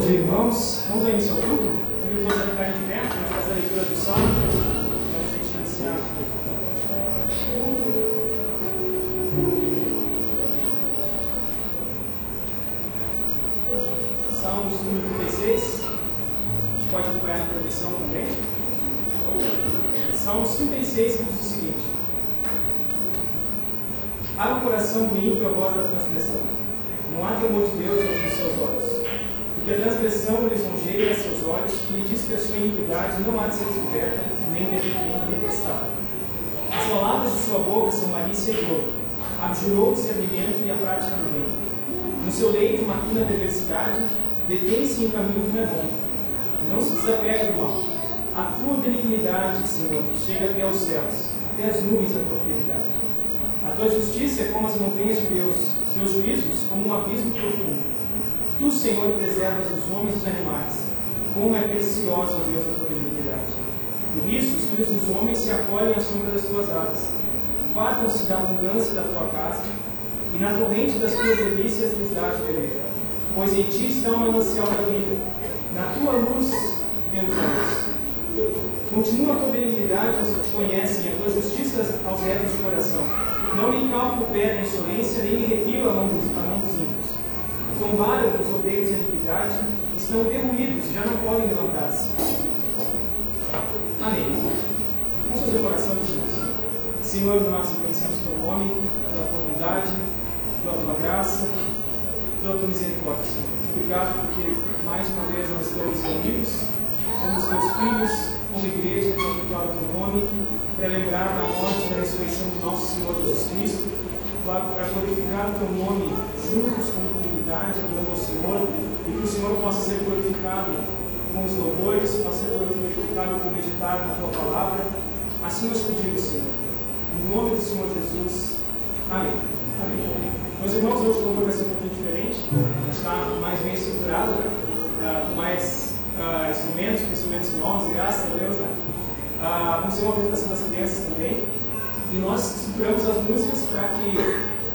dia, irmãos. Vamos ao início ao culto? Convido todos a ficarem de pé, vamos fazer a leitura do Salmo. Vamos iniciar. Salmos número 36. A gente pode acompanhar na projeção também. Salmos 36 que diz o seguinte: há no coração do ímpio a voz da transgressão. Não há temor de Deus nos seus olhos. Porque a transgressão lisonjeia a seus olhos, e lhe diz que a sua iniquidade não há de ser descoberta, nem detestável. As palavras de sua boca são malícia e dolo. Abjurou o discernimento e a prática do bem. No seu leito maquina a perversidade, detém-se em caminho que não é bom. Não se desapega do mal. A tua benignidade, Senhor, chega até aos céus, até as nuvens a tua fidelidade. A tua justiça é como as montanhas de Deus, os teus juízos como um abismo profundo. Tu, Senhor, preservas os homens e os animais. Como é preciosa, ó Deus, a tua benignidade. Por isso, os filhos dos homens se acolhem à sombra das tuas asas. Fartam-se da abundância da tua casa, e na torrente das tuas delícias lhes dás de beber. Pois em ti está o manancial da vida. Na tua luz vemos a luz. Continua a tua benignidade aos que te conhecem, e a tua justiça aos retos de coração. Não lhe calca o pé na insolência, nem lhe repila a mão dos ímpios. Tombaram os obreiros da iniquidade, estão derruídos, já não podem levantar-se. Amém. Vamos fazer uma oração de Deus. Senhor, nós reconhecemos o teu nome, pela tua bondade, pela tua graça, pela tua misericórdia, Senhor. Obrigado porque mais uma vez nós estamos reunidos como os teus filhos, como igreja, para cultuar o teu nome, para lembrar da morte e da ressurreição do nosso Senhor Jesus Cristo, para glorificar o teu nome juntos como comunidade, adorando ao Senhor, e que o Senhor possa ser glorificado com os louvores, possa ser glorificado com meditar na tua palavra. Assim nós pedimos, Senhor, em nome do Senhor Jesus. Amém. Amém. Meus irmãos, hoje o louvor vai ser um pouquinho diferente, a gente está mais bem estruturado, com mais instrumentos, com instrumentos novos, graças a Deus, né? Vamos ter uma apresentação das crianças também. E nós estruturamos as músicas para que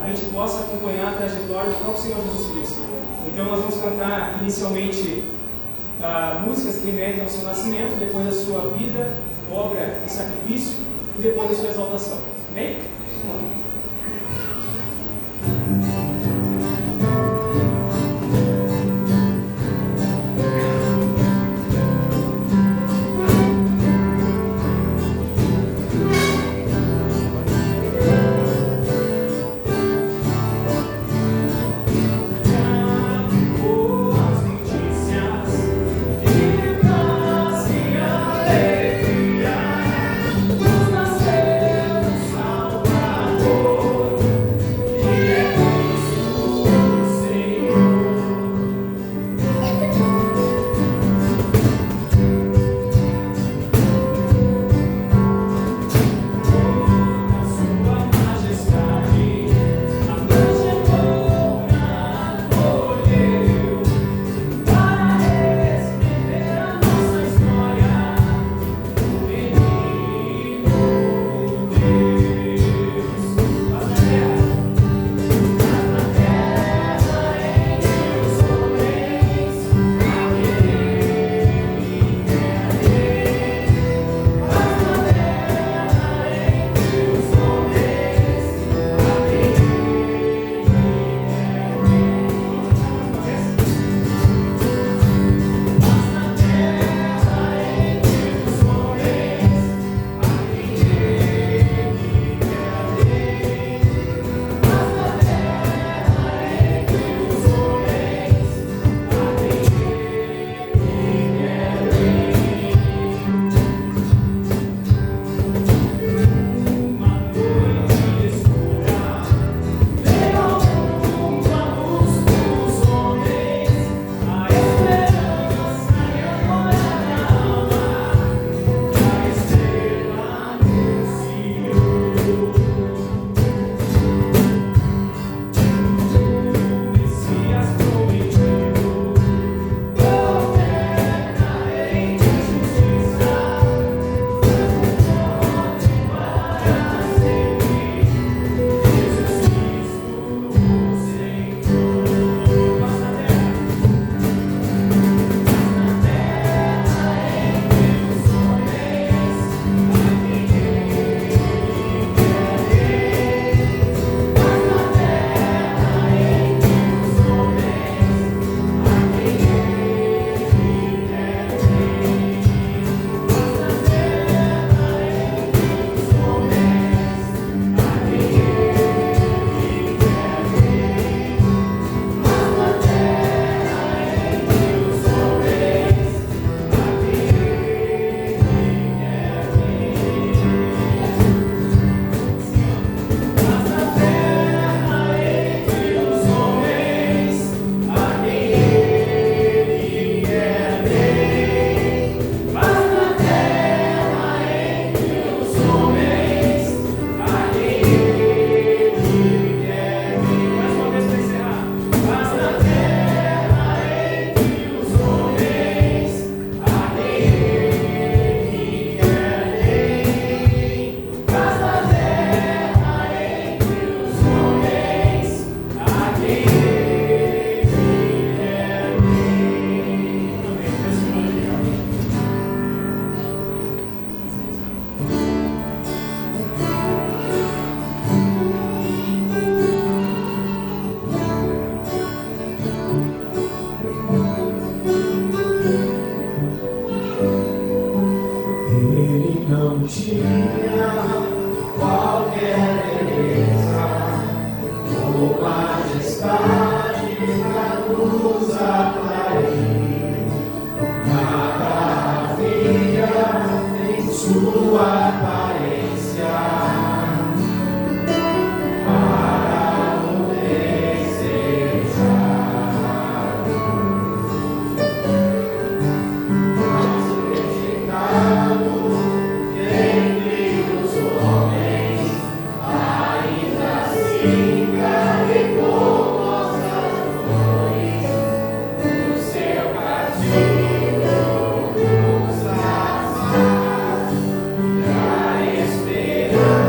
a gente possa acompanhar a trajetória do próprio Senhor Jesus Cristo. Então nós vamos cantar inicialmente músicas que remetem ao seu nascimento, depois da sua vida, obra e sacrifício, e depois da sua exaltação. Amém? Nos nasceu Salvador. tinha qualquer beleza ou majestade pra nos atrair. Nada havia em sua aparência para o desejar. Mas rejeitado entre os homens, ainda assim carregou nossas dores. O seu castigo nos amar, e a esperança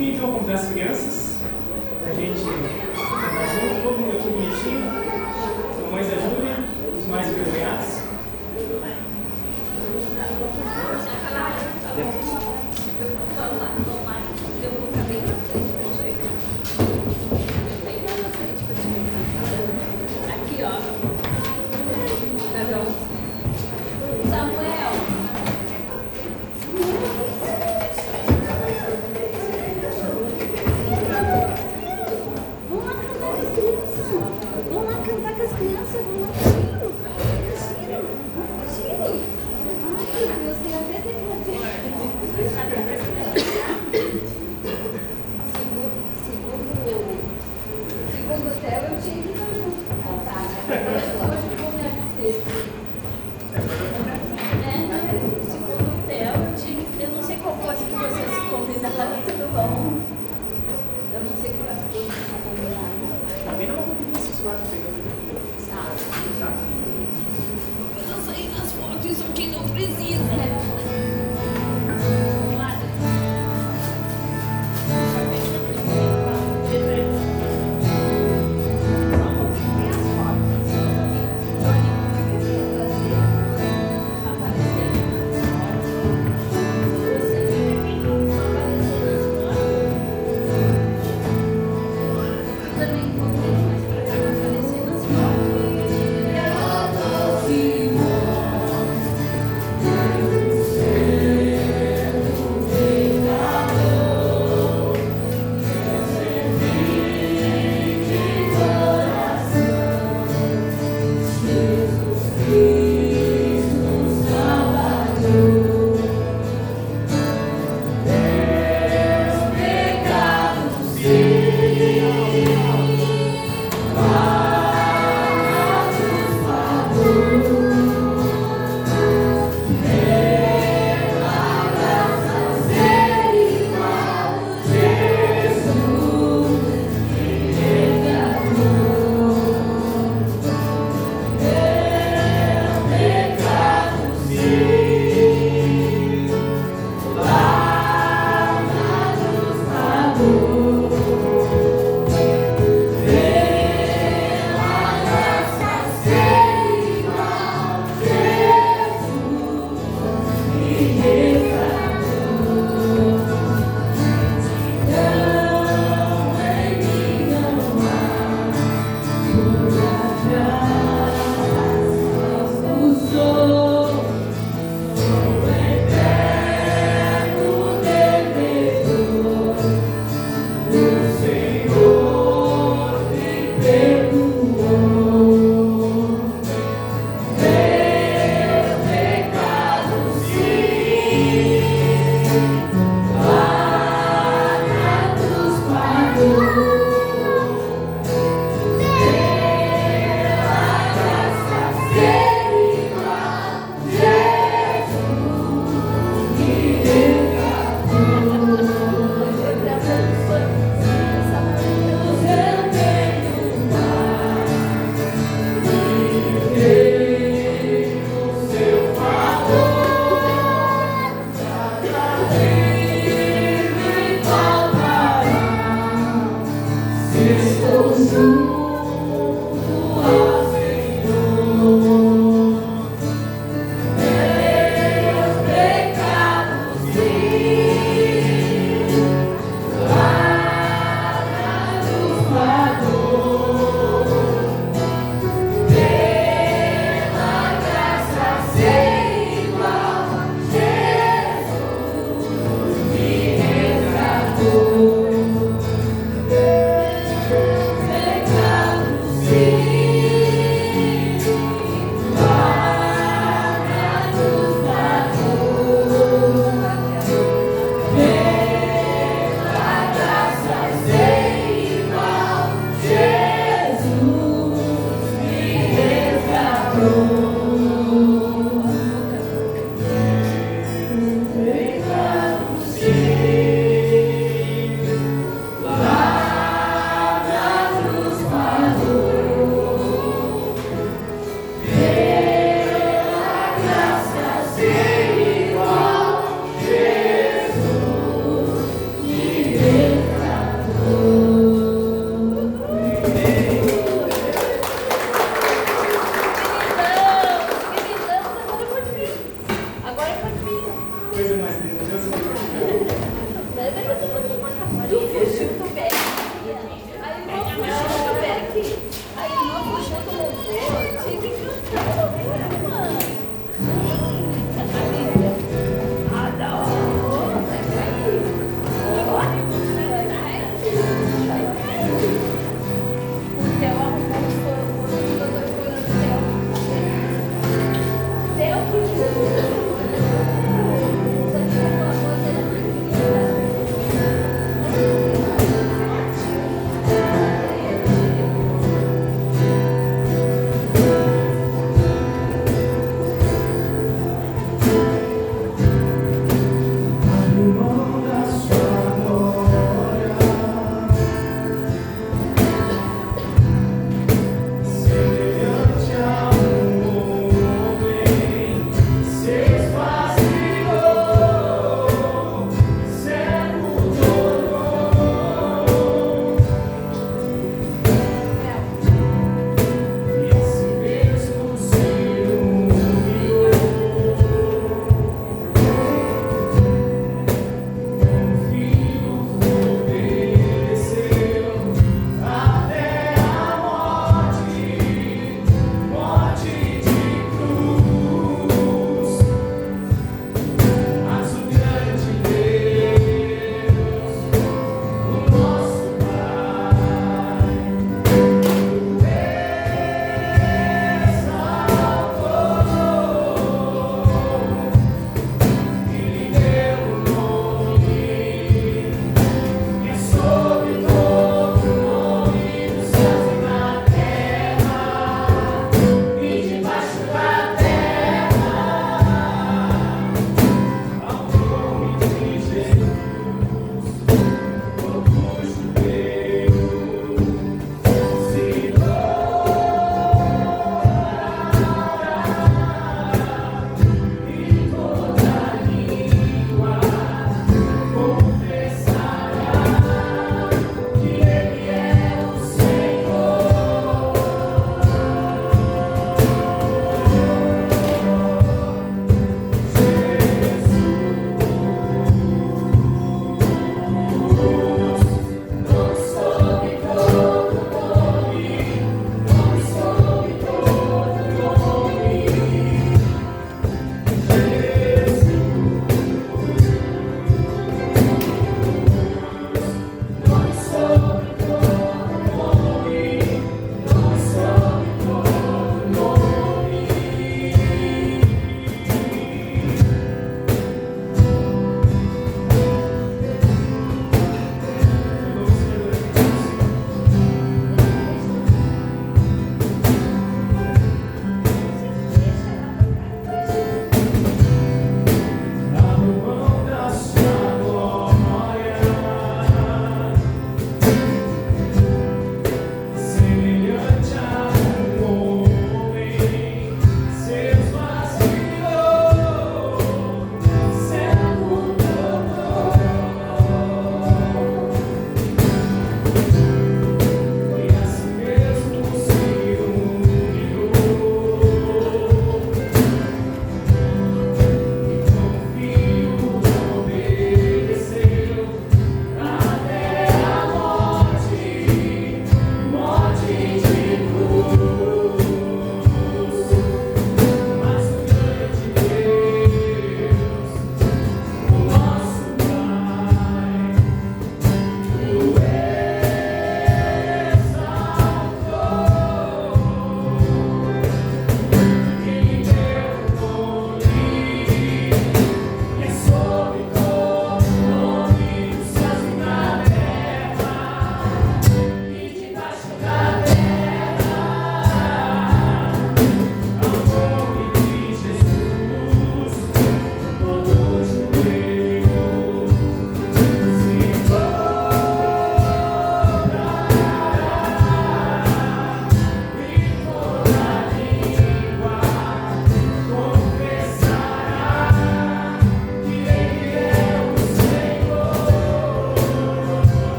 pedir então convidar as crianças, a gente cantar junto, todo mundo aqui bonitinho, as mamães da Júlia, os mais envergonhados. Aqui, ó. Samuel. Vamos lá cantar com as crianças. Vamos lá cantar com as crianças. Vamos lá, Chiro. Chiro. Ai, meu Deus, tem até Segundo o Theo, eu tinha que estar junto para cantar. Hoje eu vou me abster. Segundo o Theo, eu não sei qual coisa que você se combinaram, tudo bom? Eu não sei qual as coisas que são combinadas. Também não vou pedir se vai pegando. Eu não saí nas fotos, isso aqui não precisa.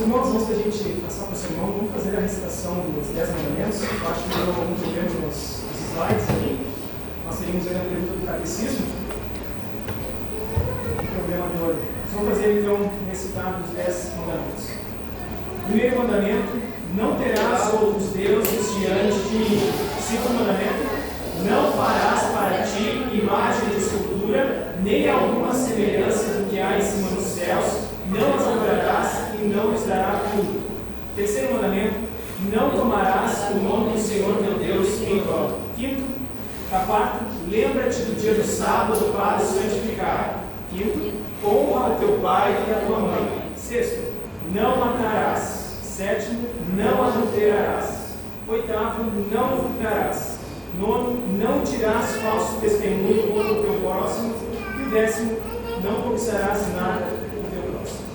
irmãos, antes da gente passar para o sermão, vamos fazer a recitação dos 10 mandamentos. Eu acho que deu algum problema nos slides aqui. Nós teríamos aí a pergunta do catecismo. Problema de ordem. Vamos fazer então recitar os 10 mandamentos. Primeiro mandamento: não terás outros deuses diante de mim. Segundo mandamento: não farás para ti imagem de escultura, nem alguma semelhança do que há em cima dos céus, não as adorarás e não lhes dará culto. Terceiro mandamento: não tomarás o nome do Senhor teu Deus em vão. Quinto: quarto, lembra-te do dia do sábado para o santificar. Quinto: honra o teu pai e a tua mãe. Sexto: não matarás. Sétimo: não adulterarás. Oitavo: não furtarás. Nono: não dirás falso testemunho contra o teu próximo. E o 10º: não cobiçarás nada do teu próximo.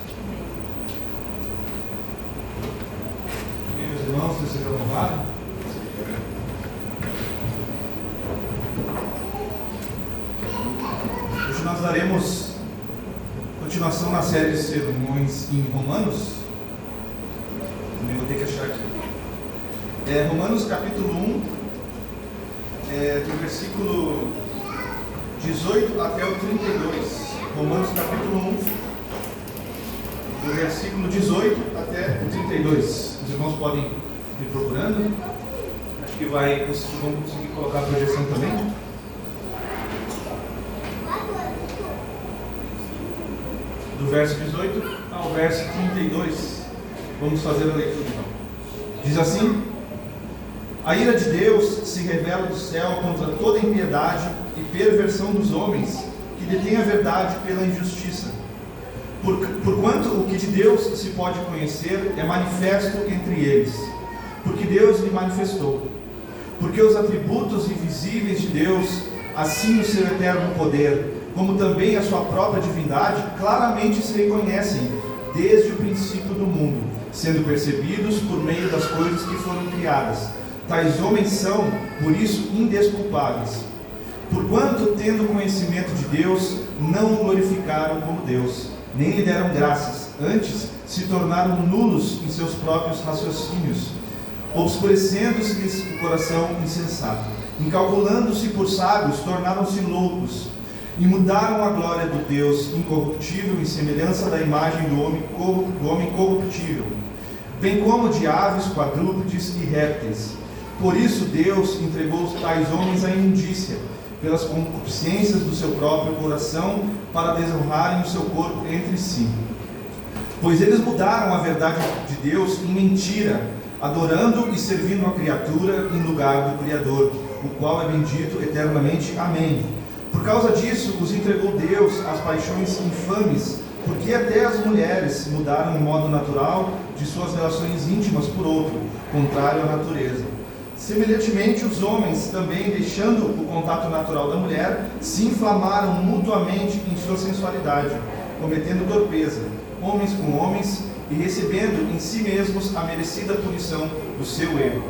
Meus irmãos, que sejam louvados. Hoje nós daremos continuação na série de sermões em Romanos. Também vou ter que achar aqui. Romanos capítulo 1. Do versículo 18 até o 32. Romanos capítulo 1, do versículo 18 até o 32. Os irmãos podem ir procurando. Acho que vamos conseguir colocar a projeção também. Do verso 18 ao verso 32. Vamos fazer a leitura então. Diz assim: a ira de Deus se revela do céu contra toda impiedade e perversão dos homens que detêm a verdade pela injustiça. Porquanto o que de Deus se pode conhecer é manifesto entre eles, porque Deus lhe manifestou. Porque os atributos invisíveis de Deus, assim o seu eterno poder, como também a sua própria divindade, claramente se reconhecem desde o princípio do mundo, sendo percebidos por meio das coisas que foram criadas. Tais homens são, por isso, indesculpáveis. Porquanto, tendo conhecimento de Deus, não o glorificaram como Deus, nem lhe deram graças, antes se tornaram nulos em seus próprios raciocínios, obscurecendo-se-lhes o coração insensato. Incalculando-se por sábios, tornaram-se loucos, e mudaram a glória do Deus incorruptível em semelhança da imagem do homem corruptível, bem como de aves, quadrúpedes e répteis. Por isso Deus entregou tais homens à imundícia, pelas concupiscências do seu próprio coração, para desonrarem o seu corpo entre si. Pois eles mudaram a verdade de Deus em mentira, adorando e servindo a criatura em lugar do Criador, o qual é bendito eternamente. Amém. Por causa disso os entregou Deus às paixões infames, porque até as mulheres mudaram o modo natural de suas relações íntimas por outro, contrário à natureza. Semelhantemente, os homens, também deixando o contato natural da mulher, se inflamaram mutuamente em sua sensualidade, cometendo torpeza, homens com homens, e recebendo em si mesmos a merecida punição do seu erro.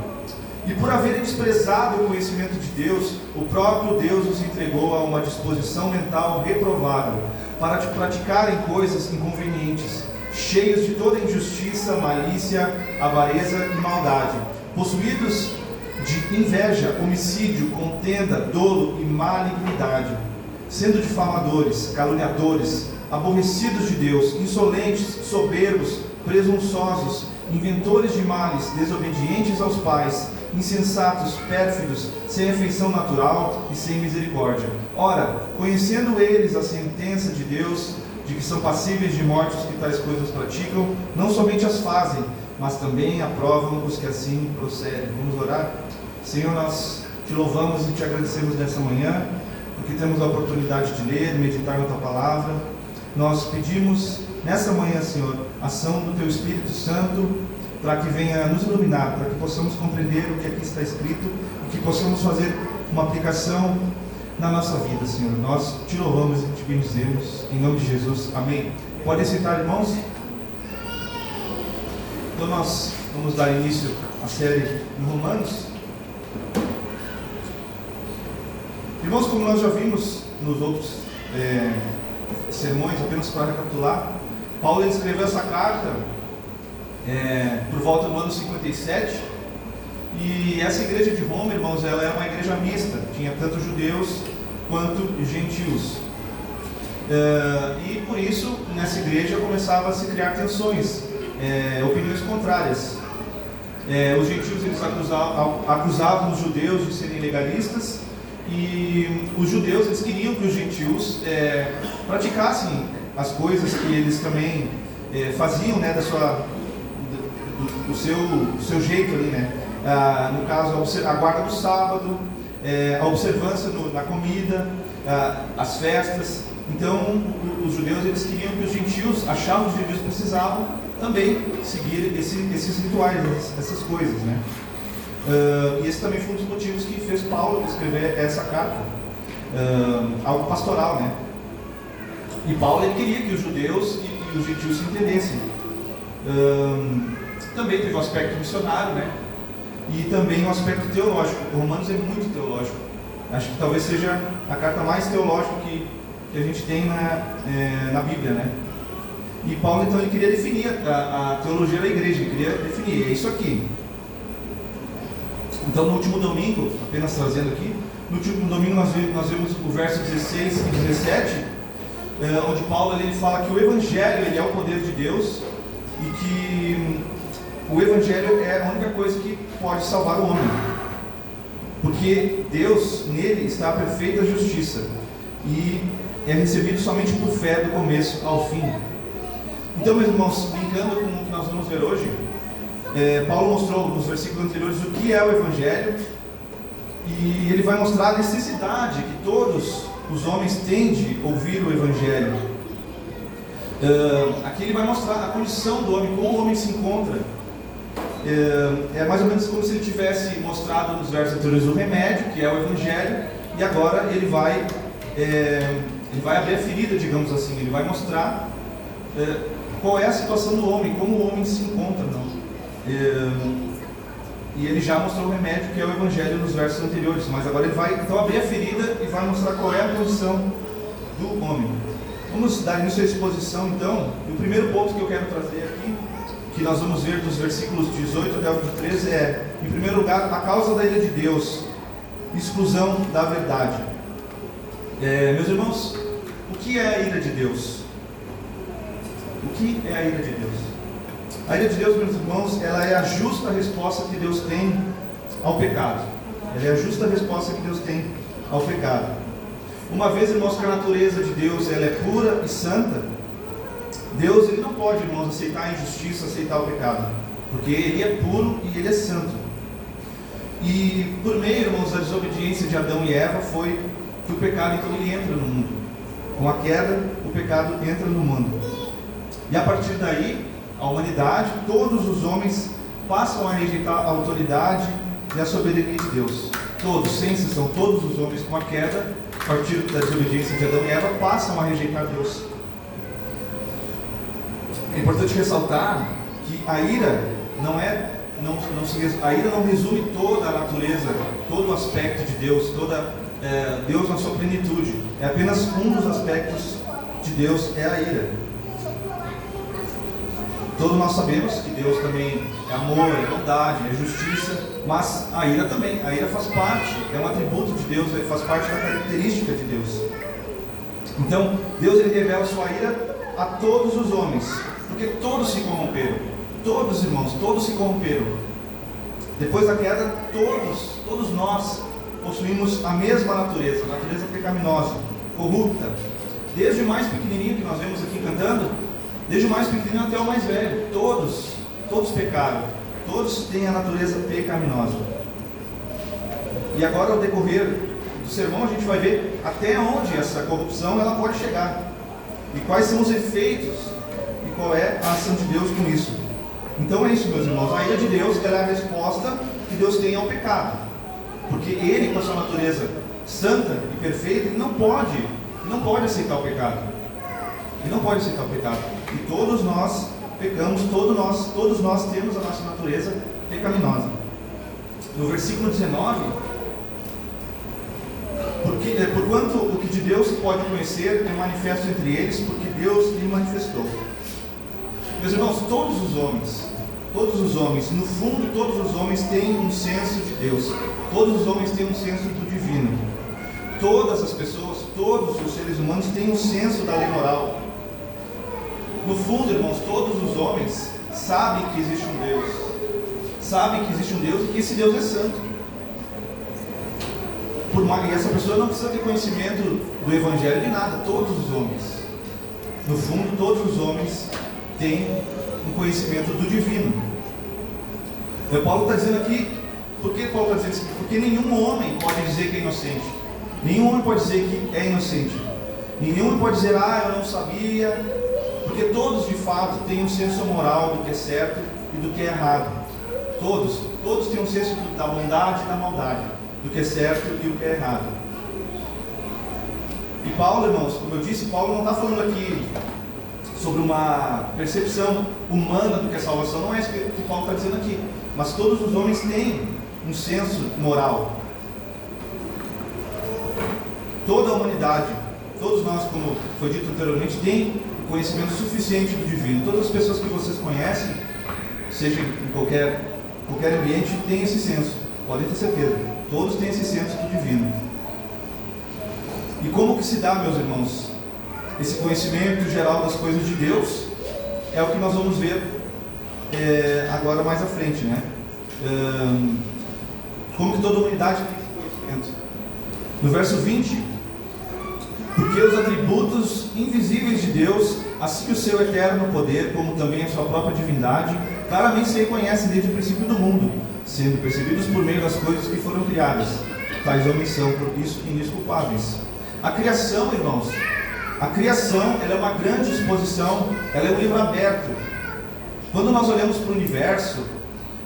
E por haverem desprezado o conhecimento de Deus, o próprio Deus os entregou a uma disposição mental reprovável, para praticarem coisas inconvenientes, cheios de toda injustiça, malícia, avareza e maldade, possuídos de inveja, homicídio, contenda, dolo e malignidade, sendo difamadores, caluniadores, aborrecidos de Deus, insolentes, soberbos, presunçosos, inventores de males, desobedientes aos pais, insensatos, pérfidos, sem afeição natural e sem misericórdia. Ora, conhecendo eles a sentença de Deus, de que são passíveis de morte os que tais coisas praticam, não somente as fazem, mas também aprovam os que assim procedem. Vamos orar? Senhor, nós te louvamos e te agradecemos nessa manhã, porque temos a oportunidade de ler, meditar na tua palavra. Nós pedimos nessa manhã, Senhor, ação do teu Espírito Santo, para que venha nos iluminar, para que possamos compreender o que aqui está escrito e que possamos fazer uma aplicação na nossa vida, Senhor. Nós te louvamos e te bendizemos, em nome de Jesus. Amém. Podem sentar, irmãos? Então nós vamos dar início à série em Romanos. Irmãos, como nós já vimos nos outros sermões, apenas para recapitular, Paulo escreveu essa carta por volta do ano 57, e essa igreja de Roma, irmãos, ela era uma igreja mista, tinha tanto judeus quanto gentios. E por isso, nessa igreja começava a se criar tensões, opiniões contrárias. Os gentios eles acusavam os judeus de serem legalistas, e os judeus eles queriam que os gentios praticassem as coisas que eles também faziam, né, do seu jeito ali, né? No caso, a guarda do sábado, a observância na comida, as festas. Então, os judeus eles queriam que os gentios, achavam que os gentios precisavam também seguir esses rituais, essas coisas, né? E esse também foi um dos motivos que fez Paulo escrever essa carta, algo pastoral, né? E Paulo ele queria que os judeus e os gentios se entendessem. Também teve o aspecto missionário, né? E também o aspecto teológico. O Romanos é muito teológico. Acho que talvez seja a carta mais teológica que a gente tem na Bíblia, né? E Paulo então ele queria definir a teologia da igreja, ele queria definir, é isso aqui. Então no último domingo, apenas trazendo aqui, no último domingo nós vimos o verso 16 e 17, onde Paulo ele fala que o Evangelho ele é o poder de Deus e que o Evangelho é a única coisa que pode salvar o homem, porque Deus nele está a perfeita justiça e é recebido somente por fé do começo ao fim. Então, meus irmãos, brincando com o que nós vamos ver hoje, Paulo mostrou nos versículos anteriores o que é o Evangelho, e ele vai mostrar a necessidade que todos os homens têm de ouvir o Evangelho. Aqui ele vai mostrar a condição do homem, como o homem se encontra. É mais ou menos como se ele tivesse mostrado nos versos anteriores o remédio, que é o Evangelho, e agora ele vai abrir a ferida, digamos assim, ele vai mostrar qual é a situação do homem, como o homem se encontra, não? E ele já mostrou o remédio, que é o Evangelho, nos versos anteriores, mas agora ele vai então abrir a ferida e vai mostrar qual é a condição do homem. Vamos dar início à exposição então. E o primeiro ponto que eu quero trazer aqui, que nós vamos ver dos versículos 18 até o 13, em primeiro lugar, a causa da ira de Deus, exclusão da verdade. Meus irmãos, o que é a ira de Deus? O que é a ira de Deus? A ira de Deus, meus irmãos, ela é a justa resposta que Deus tem ao pecado. Ela é a justa resposta que Deus tem ao pecado. Uma vez, irmãos, que a natureza de Deus ela é pura e santa, Deus ele não pode, irmãos, aceitar a injustiça, aceitar o pecado, porque Ele é puro e Ele é santo. E por meio, irmãos, da desobediência de Adão e Eva foi que o pecado então ele entra no mundo. Com a queda, o pecado entra no mundo. E a partir daí, a humanidade, todos os homens passam a rejeitar a autoridade e a soberania de Deus. Todos, sem exceção, todos os homens com a queda, a partir da desobediência de Adão e Eva, passam a rejeitar Deus. É importante ressaltar que a ira a ira não resume toda a natureza, todo o aspecto de Deus, Deus na sua plenitude. É apenas um dos aspectos de Deus, é a ira. Todos nós sabemos que Deus também é amor, é bondade, é justiça, mas a ira também, a ira faz parte, é um atributo de Deus, faz parte da característica de Deus. Então, Deus ele revela sua ira a todos os homens, porque todos se corromperam, todos irmãos, todos se corromperam. Depois da queda, todos nós possuímos a mesma natureza pecaminosa, corrupta, desde o mais pequenininho que nós vemos aqui cantando, desde o mais pequenino até o mais velho, todos pecaram, todos têm a natureza pecaminosa. E agora, ao decorrer do sermão, a gente vai ver até onde essa corrupção ela pode chegar, e quais são os efeitos, e qual é a ação de Deus com isso. Então é isso, meus irmãos, a ira de Deus ela é a resposta que Deus tem ao pecado, porque Ele, com a sua natureza santa e perfeita, Ele não pode aceitar o pecado. Ele não pode aceitar o pecado. E todos nós pecamos, todos nós temos a nossa natureza pecaminosa. No versículo 19, porquanto o que de Deus se pode conhecer é manifesto entre eles, porque Deus lhe manifestou. Meus irmãos, todos os homens, todos os homens, no fundo, todos os homens têm um senso de Deus. Todos os homens têm um senso do divino. Todas as pessoas, todos os seres humanos têm um senso da lei moral. No fundo, irmãos, todos os homens sabem que existe um Deus. Sabem que existe um Deus e que esse Deus é santo. E essa pessoa não precisa ter conhecimento do Evangelho de nada. Todos os homens, no fundo, todos os homens têm um conhecimento do divino. Paulo está dizendo aqui, por que Paulo está dizendo isso? Porque nenhum homem pode dizer que é inocente. Nenhum homem pode dizer que é inocente. Nenhum homem pode dizer, eu não sabia. Porque todos de fato têm um senso moral do que é certo e do que é errado. Todos têm um senso da bondade e da maldade, do que é certo e do que é errado. E Paulo, irmãos, como eu disse, Paulo não está falando aqui sobre uma percepção humana do que é salvação. Não é isso que Paulo está dizendo aqui. Mas todos os homens têm um senso moral. Toda a humanidade, todos nós, como foi dito anteriormente, tem conhecimento suficiente do divino. Todas as pessoas que vocês conhecem, seja em qualquer ambiente, têm esse senso. Podem ter certeza. Todos têm esse senso do divino. E como que se dá, meus irmãos, esse conhecimento geral das coisas de Deus? É o que nós vamos ver agora mais à frente, né? Como que toda a humanidade tem esse conhecimento? No verso 20, porque os atributos invisíveis de Deus, assim que o seu eterno poder, como também a sua própria divindade, claramente se reconhecem desde o princípio do mundo, sendo percebidos por meio das coisas que foram criadas. Tais homens são, por isso, indesculpáveis. A criação, irmãos, ela é uma grande exposição, ela é um livro aberto. Quando nós olhamos para o universo,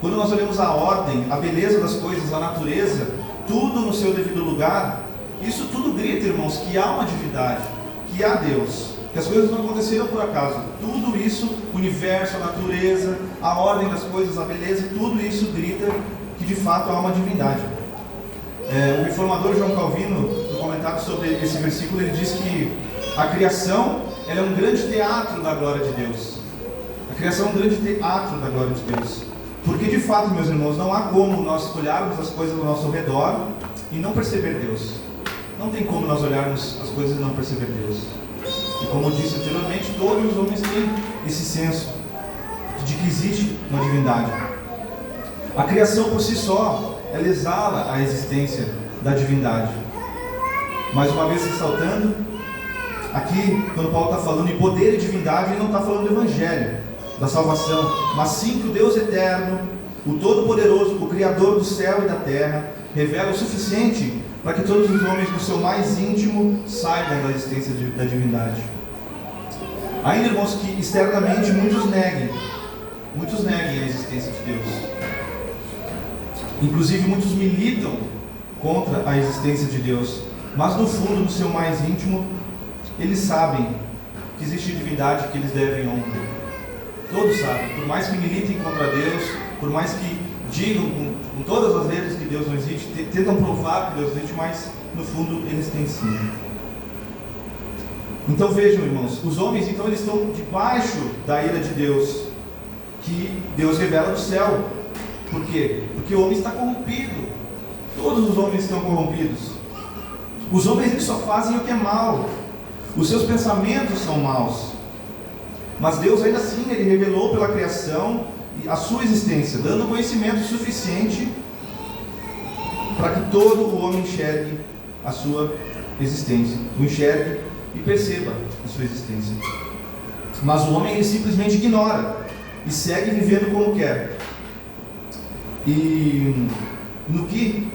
quando nós olhamos a ordem, a beleza das coisas, a natureza, tudo no seu devido lugar, isso tudo grita, irmãos, que há uma divindade, que há Deus, que as coisas não aconteceram por acaso. Tudo isso, o universo, a natureza, a ordem das coisas, a beleza, tudo isso grita que de fato há uma divindade. O reformador João Calvino, no comentário sobre esse versículo, ele diz que a criação ela é um grande teatro da glória de Deus. A criação é um grande teatro da glória de Deus. Porque de fato, meus irmãos, não há como nós olharmos as coisas ao nosso redor e não perceber Deus. Não tem como nós olharmos as coisas e não perceber Deus. E como eu disse anteriormente, todos os homens têm esse senso de que existe uma divindade. A criação por si só, ela exala a existência da divindade. Mais uma vez ressaltando, aqui, quando Paulo está falando em poder e divindade, ele não está falando do Evangelho, da salvação, mas sim que o Deus eterno, o Todo-Poderoso, o Criador do céu e da terra, revela o suficiente para que todos os homens do seu mais íntimo saibam da existência da divindade. Ainda, irmãos, que externamente muitos neguem a existência de Deus. Inclusive muitos militam contra a existência de Deus, mas no fundo, no seu mais íntimo, eles sabem que existe divindade que eles devem honra. Todos sabem, por mais que militem contra Deus, por mais que digam com todas as letras que Deus não existe, tentam provar que Deus existe, mas no fundo eles têm sim. Então vejam, irmãos, os homens então eles estão debaixo da ira de Deus, que Deus revela do céu. Por quê? Porque o homem está corrompido. Todos os homens estão corrompidos. Os homens eles só fazem o que é mal. Os seus pensamentos são maus. Mas Deus ainda assim, Ele revelou pela criação a sua existência, dando conhecimento suficiente para que todo o homem enxergue a sua existência, o enxergue e perceba a sua existência. Mas o homem ele simplesmente ignora e segue vivendo como quer. E no que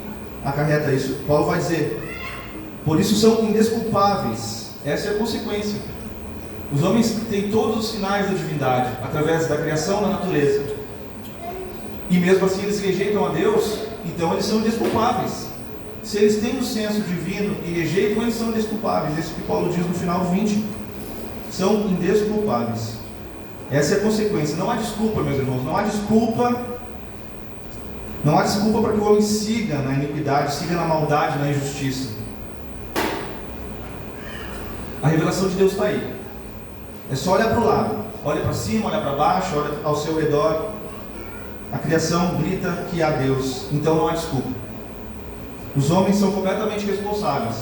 acarreta isso? Paulo vai dizer: por isso são indesculpáveis. Essa é a consequência. Os homens têm todos os sinais da divindade, através da criação da natureza. E mesmo assim eles rejeitam a Deus, então eles são indesculpáveis. Se eles têm o senso divino e rejeitam, eles são indesculpáveis. Isso que Paulo diz no final 20. São indesculpáveis. Essa é a consequência. Não há desculpa, meus irmãos. Não há desculpa para que o homem siga na iniquidade, siga na maldade, na injustiça. A revelação de Deus está aí. É só olhar para o lado. Olha para cima, olha para baixo, olha ao seu redor. a criação grita que há Deus, então não há desculpa. Os homens são completamente responsáveis.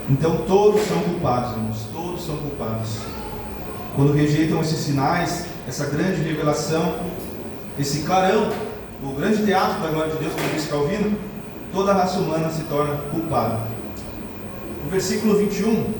Então todos são culpados, irmãos, todos são culpados. Quando rejeitam esses sinais, essa grande revelação, esse clarão, o grande teatro da glória de Deus, como disse Calvino, toda a raça humana se torna culpada. No versículo 21,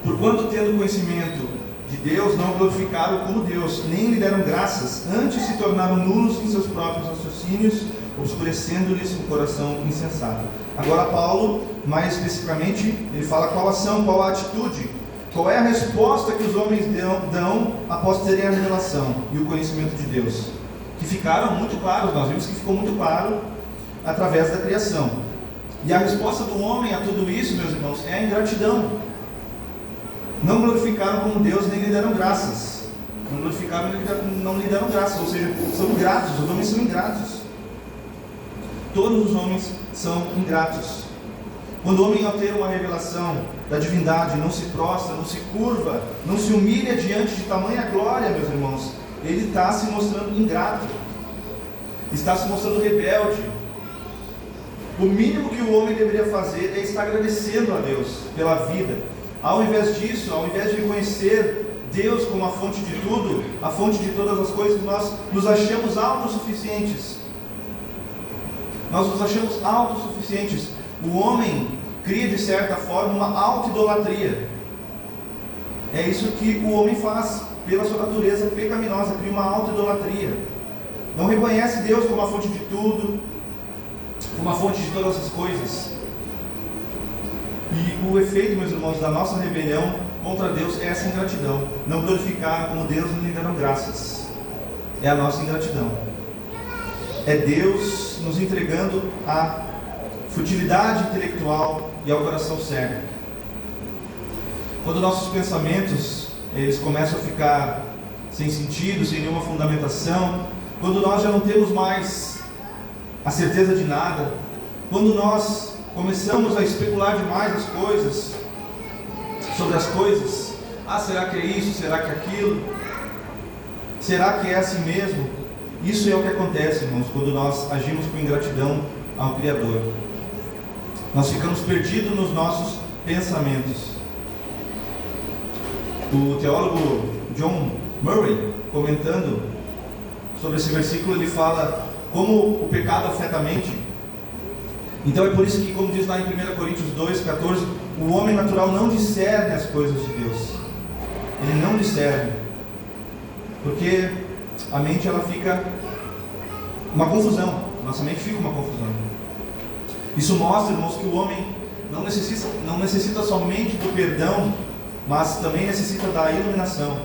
porquanto tendo conhecimento de Deus, não glorificaram como Deus, nem lhe deram graças, antes se tornaram nulos em seus próprios raciocínios, obscurecendo-lhes o coração insensato. Agora Paulo, mais especificamente, ele fala qual a ação, qual a atitude, qual é a resposta que os homens dão após terem a revelação e o conhecimento de Deus, que ficaram muito claros. Nós vimos que ficou muito claro através da criação. E a resposta do homem a tudo isso, meus irmãos, é a ingratidão. Não glorificaram como Deus, nem lhe deram graças. Não glorificaram, não lhe deram graças, ou seja, são ingratos. Os homens são ingratos. Todos os homens são ingratos. Quando o homem, ao ter uma revelação da divindade, não se prostra, não se curva, não se humilha diante de tamanha glória, meus irmãos, ele está se mostrando ingrato, está se mostrando rebelde. O mínimo que o homem deveria fazer é estar agradecendo a Deus pela vida. Ao invés disso, ao invés de reconhecer Deus como a fonte de tudo, a fonte de todas as coisas, nós nos achamos autossuficientes. Nós nos achamos autossuficientes. O homem cria, de certa forma, uma auto-idolatria. É isso que o homem faz, pela sua natureza pecaminosa, cria uma auto-idolatria. Não reconhece Deus como a fonte de tudo, como a fonte de todas as coisas. E o efeito, meus irmãos, da nossa rebelião contra Deus é essa ingratidão. Não glorificar como Deus, nem lhe deram graças. É a nossa ingratidão. É Deus nos entregando a futilidade intelectual e ao coração cego. Quando nossos pensamentos eles começam a ficar sem sentido, sem nenhuma fundamentação, quando nós já não temos mais a certeza de nada, quando nós começamos a especular demais as coisas, sobre as coisas, será que é isso, será que é aquilo, será que é assim mesmo? Isso é o que acontece, irmãos, quando nós agimos com ingratidão ao Criador. Nós ficamos perdidos nos nossos pensamentos. O teólogo John Murray, comentando sobre esse versículo, ele fala como o pecado afeta a mente. Então é por isso que, como diz lá em 1 Coríntios 2,14, o homem natural não discerne as coisas de Deus. Ele não discerne, porque a mente ela fica uma confusão. Nossa mente fica uma confusão. Isso mostra, irmãos, que o homem não necessita somente do perdão, mas também necessita da iluminação.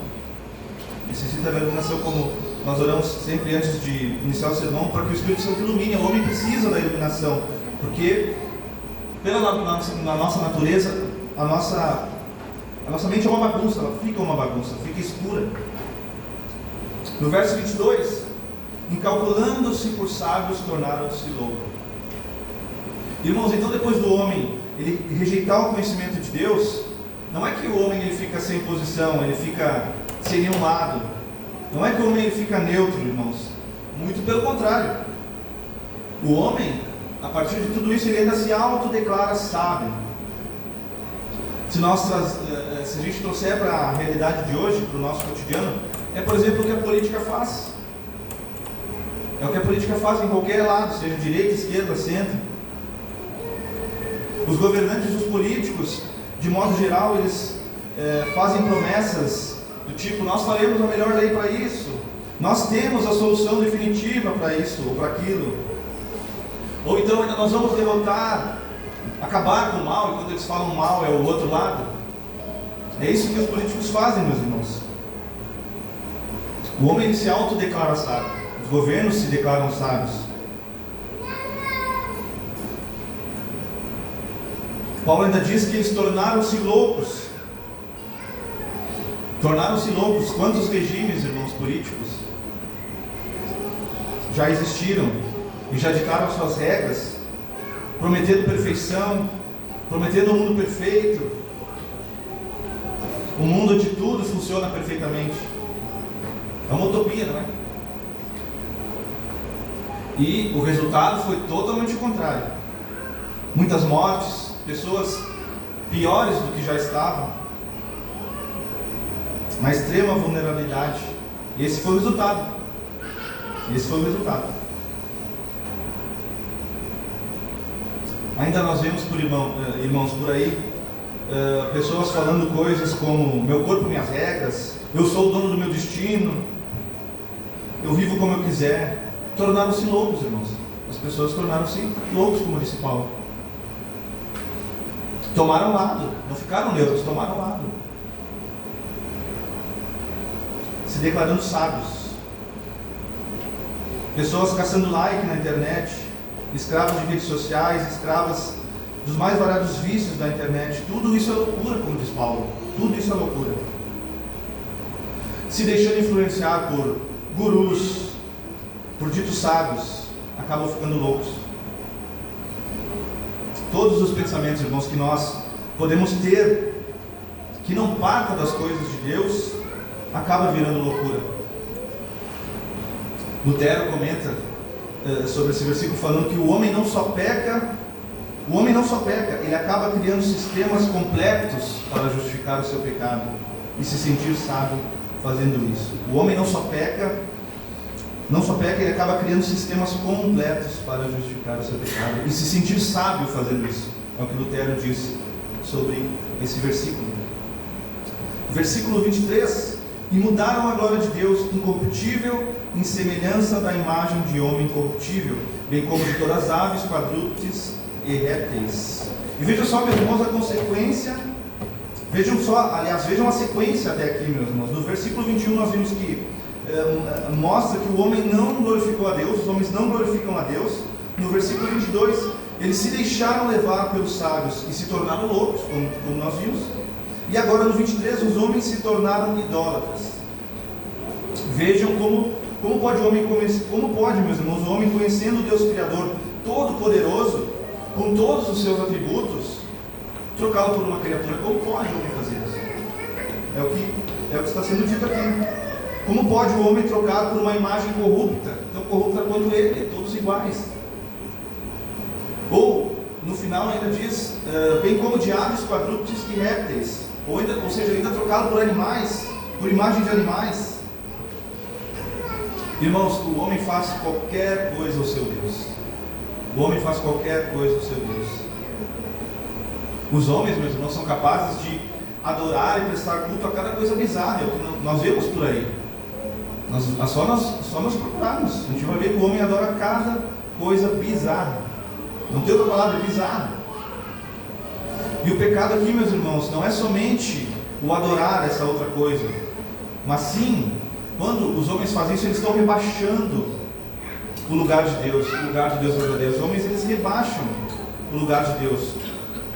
Necessita da iluminação, como nós oramos sempre antes de iniciar o sermão, para que o Espírito Santo ilumine. O homem precisa da iluminação, porque na nossa natureza, a nossa mente é uma bagunça, ela fica uma bagunça, fica escura. No verso 22, incalculando-se por sábios, tornaram-se loucos. Irmãos, então depois do homem ele rejeitar o conhecimento de Deus, não é que o homem ele fica sem posição, ele fica sem nenhum lado. Não é que o homem ele fica neutro, irmãos. Muito pelo contrário. O homem, a partir de tudo isso, ele ainda se autodeclara sábio. Se a gente trouxer para a realidade de hoje, para o nosso cotidiano, é, por exemplo, o que a política faz. É o que a política faz em qualquer lado, seja direita, esquerda, centro. Os governantes, os políticos, de modo geral, eles fazem promessas do tipo: nós faremos a melhor lei para isso, nós temos a solução definitiva para isso ou para aquilo, ou então ainda nós vamos derrotar, acabar com o mal, e quando eles falam mal é o outro lado. É isso que os políticos fazem, meus irmãos. O homem se autodeclara sábio, os governos se declaram sábios. Paulo ainda diz que eles tornaram-se loucos. Tornaram-se loucos. Quantos regimes, irmãos, políticos já existiram e já ditaram suas regras, prometendo perfeição, prometendo um mundo perfeito, um mundo onde tudo funciona perfeitamente. É uma utopia, não é? E o resultado foi totalmente o contrário. Muitas mortes, pessoas piores do que já estavam, na extrema vulnerabilidade. E esse foi o resultado. Ainda nós vemos, irmãos, por aí, pessoas falando coisas como: meu corpo, minhas regras, eu sou o dono do meu destino, eu vivo como eu quiser. Tornaram-se loucos, irmãos. As pessoas tornaram-se loucos, como disse Paulo. Tomaram lado, não ficaram neutros, tomaram lado, se declarando sábios. Pessoas caçando like na internet, escravos de redes sociais, escravas dos mais variados vícios da internet. Tudo isso é loucura, como diz Paulo. Tudo isso é loucura. Se deixando influenciar por gurus, por ditos sábios, acabam ficando loucos. Todos os pensamentos, irmãos, que nós podemos ter, que não partam das coisas de Deus, acaba virando loucura. Lutero comenta sobre esse versículo falando que o homem não só peca, ele acaba criando sistemas completos para justificar o seu pecado e se sentir sábio fazendo isso. O homem não só peca, ele acaba criando sistemas completos para justificar o seu pecado e se sentir sábio fazendo isso. É o que Lutero diz sobre esse versículo. Versículo 23: e mudaram a glória de Deus incorruptível em semelhança da imagem de homem corruptível, bem como de todas as aves, quadrúpedes e répteis. E vejam só, meus irmãos, a consequência. Vejam a sequência até aqui, meus irmãos. No versículo 21 nós vimos que mostra que o homem não glorificou a Deus, os homens não glorificam a Deus. No versículo 22, eles se deixaram levar pelos sábios e se tornaram loucos, como nós vimos. E agora no 23, os homens se tornaram idólatras. Vejam como pode, meus irmãos, o homem, conhecendo o Deus Criador Todo-Poderoso, com todos os seus atributos, trocá-lo por uma criatura. Como pode o homem fazer isso? É o que está sendo dito aqui. Como pode o homem trocar por uma imagem corrupta, tão corrupta quanto ele, todos iguais? Ou, no final ainda diz, bem como de aves, quadrúpedes e répteis. Ou seja, ainda trocá-lo por animais, por imagem de animais. Irmãos, o homem faz qualquer coisa ao seu Deus. O homem faz qualquer coisa ao seu Deus. Os homens, meus irmãos, são capazes de adorar e prestar culto a cada coisa bizarra. É o que nós vemos por aí. Só nós procurarmos. A gente vai ver que o homem adora cada coisa bizarra. Não tem outra palavra, é bizarro. E o pecado aqui, meus irmãos, não é somente o adorar essa outra coisa, mas sim, quando os homens fazem isso, eles estão rebaixando o lugar de Deus, o lugar de Deus verdadeiro. Os homens, eles rebaixam o lugar de Deus.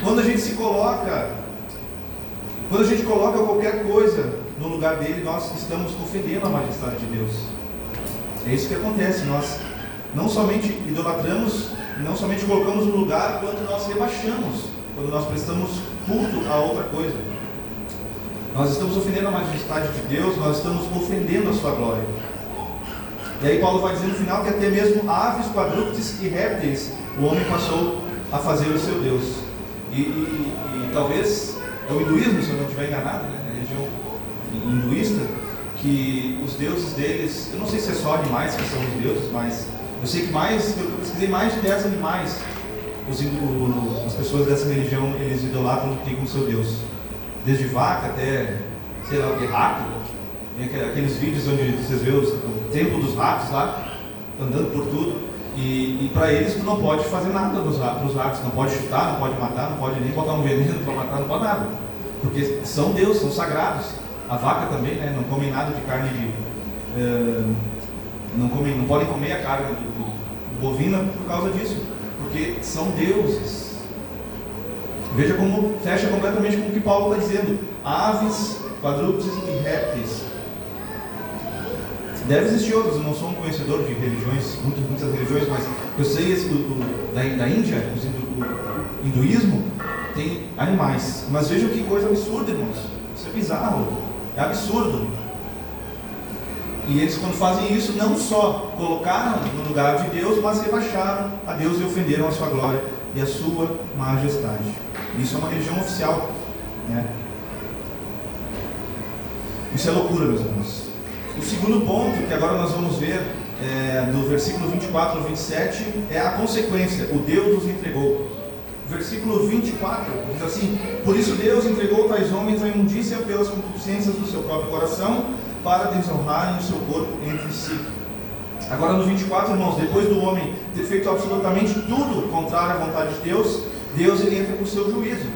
Quando a gente coloca qualquer coisa no lugar dele, nós estamos ofendendo a majestade de Deus. É isso que acontece. Nós não somente idolatramos, não somente colocamos no lugar, quando nós rebaixamos, quando nós prestamos culto a outra coisa. Nós estamos ofendendo a majestade de Deus, nós estamos ofendendo a sua glória. E aí Paulo vai dizer no final que até mesmo aves, quadrúpedes e répteis o homem passou a fazer o seu Deus. E talvez é o hinduísmo, se eu não estiver enganado, né? A religião hinduísta, que os deuses deles, eu não sei se é só animais que são os deuses, mas eu sei que eu pesquisei mais de 10 animais. As pessoas dessa religião, eles idolatram que tem como seu Deus. Desde vaca até, sei lá, o que, rato. Tem aqueles vídeos onde vocês vê o templo dos ratos lá, andando por tudo. E para eles tu não pode fazer nada para os ratos. Não pode chutar, não pode matar, não pode nem botar um veneno para matar, não pode nada. Porque são deuses, são sagrados. A vaca também, né? Não comem nada de carne de... não podem comer a carne do bovina por causa disso. Porque são deuses. Veja como fecha completamente com o que Paulo está dizendo. Aves, quadrúpedes e répteis. Deve existir outros, eu não sou um conhecedor de religiões, muitas religiões, mas eu sei da Índia, o hinduísmo, tem animais. Mas vejam que coisa absurda, irmãos. Isso é bizarro, é absurdo. E eles, quando fazem isso, não só colocaram no lugar de Deus, mas rebaixaram a Deus e ofenderam a sua glória e a sua majestade. Isso é uma religião oficial, né? Isso é loucura, meus irmãos. O segundo ponto, que agora nós vamos ver, do versículo 24 ao 27, é a consequência. O Deus os entregou. Versículo 24 diz assim: por isso Deus entregou tais homens à imundícia pelas concupiscências do seu próprio coração, para desonrarem o seu corpo entre si. Agora no 24, irmãos, depois do homem ter feito absolutamente tudo contrário à vontade de Deus, Deus ele entra com o seu juízo.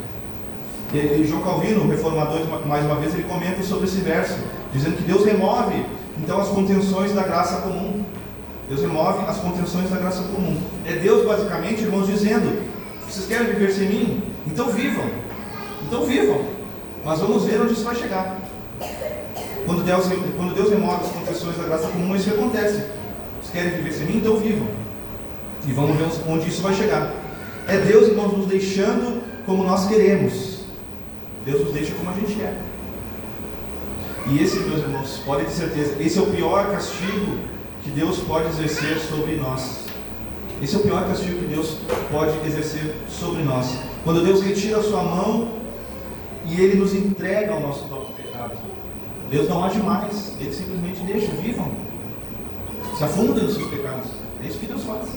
E João Calvino, o reformador, mais uma vez ele comenta sobre esse verso, dizendo que Deus remove então as contenções da graça comum. Deus remove as contenções da graça comum. É Deus basicamente, irmãos, dizendo: vocês querem viver sem mim? Então vivam. Mas vamos ver onde isso vai chegar. Quando Deus remove as contenções da graça comum, isso acontece. Vocês querem viver sem mim? Então vivam. E vamos ver onde isso vai chegar. É Deus, irmãos, nos deixando como nós queremos. Deus nos deixa como a gente quer. E esse, meus irmãos, podem ter certeza, esse é o pior castigo que Deus pode exercer sobre nós. Esse é o pior castigo que Deus pode exercer sobre nós. Quando Deus retira a sua mão e Ele nos entrega ao nosso próprio pecado. Deus não age mais, Ele simplesmente deixa, vivam. Se afundem nos seus pecados. É isso que Deus faz.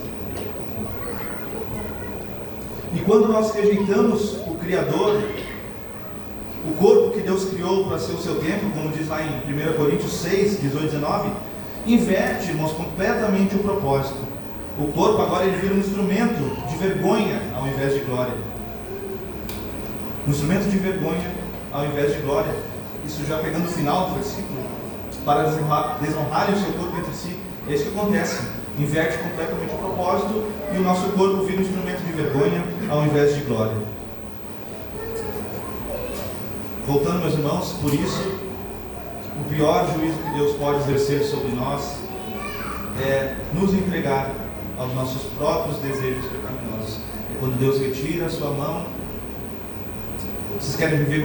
E quando nós rejeitamos o Criador, o corpo que Deus criou para ser o seu templo, como diz lá em 1 Coríntios 6, 18 e 19, inverte, irmãos, completamente o propósito. O corpo agora ele vira um instrumento de vergonha ao invés de glória. Um instrumento de vergonha ao invés de glória. Isso já pegando o final do versículo. Para desonrarem o seu corpo entre si. É isso que acontece. Inverte completamente o propósito e o nosso corpo vira um instrumento de vergonha ao invés de glória. Voltando, meus irmãos, por isso, o pior juízo que Deus pode exercer sobre nós é nos entregar aos nossos próprios desejos pecaminosos. É quando Deus retira a sua mão. Vocês querem viver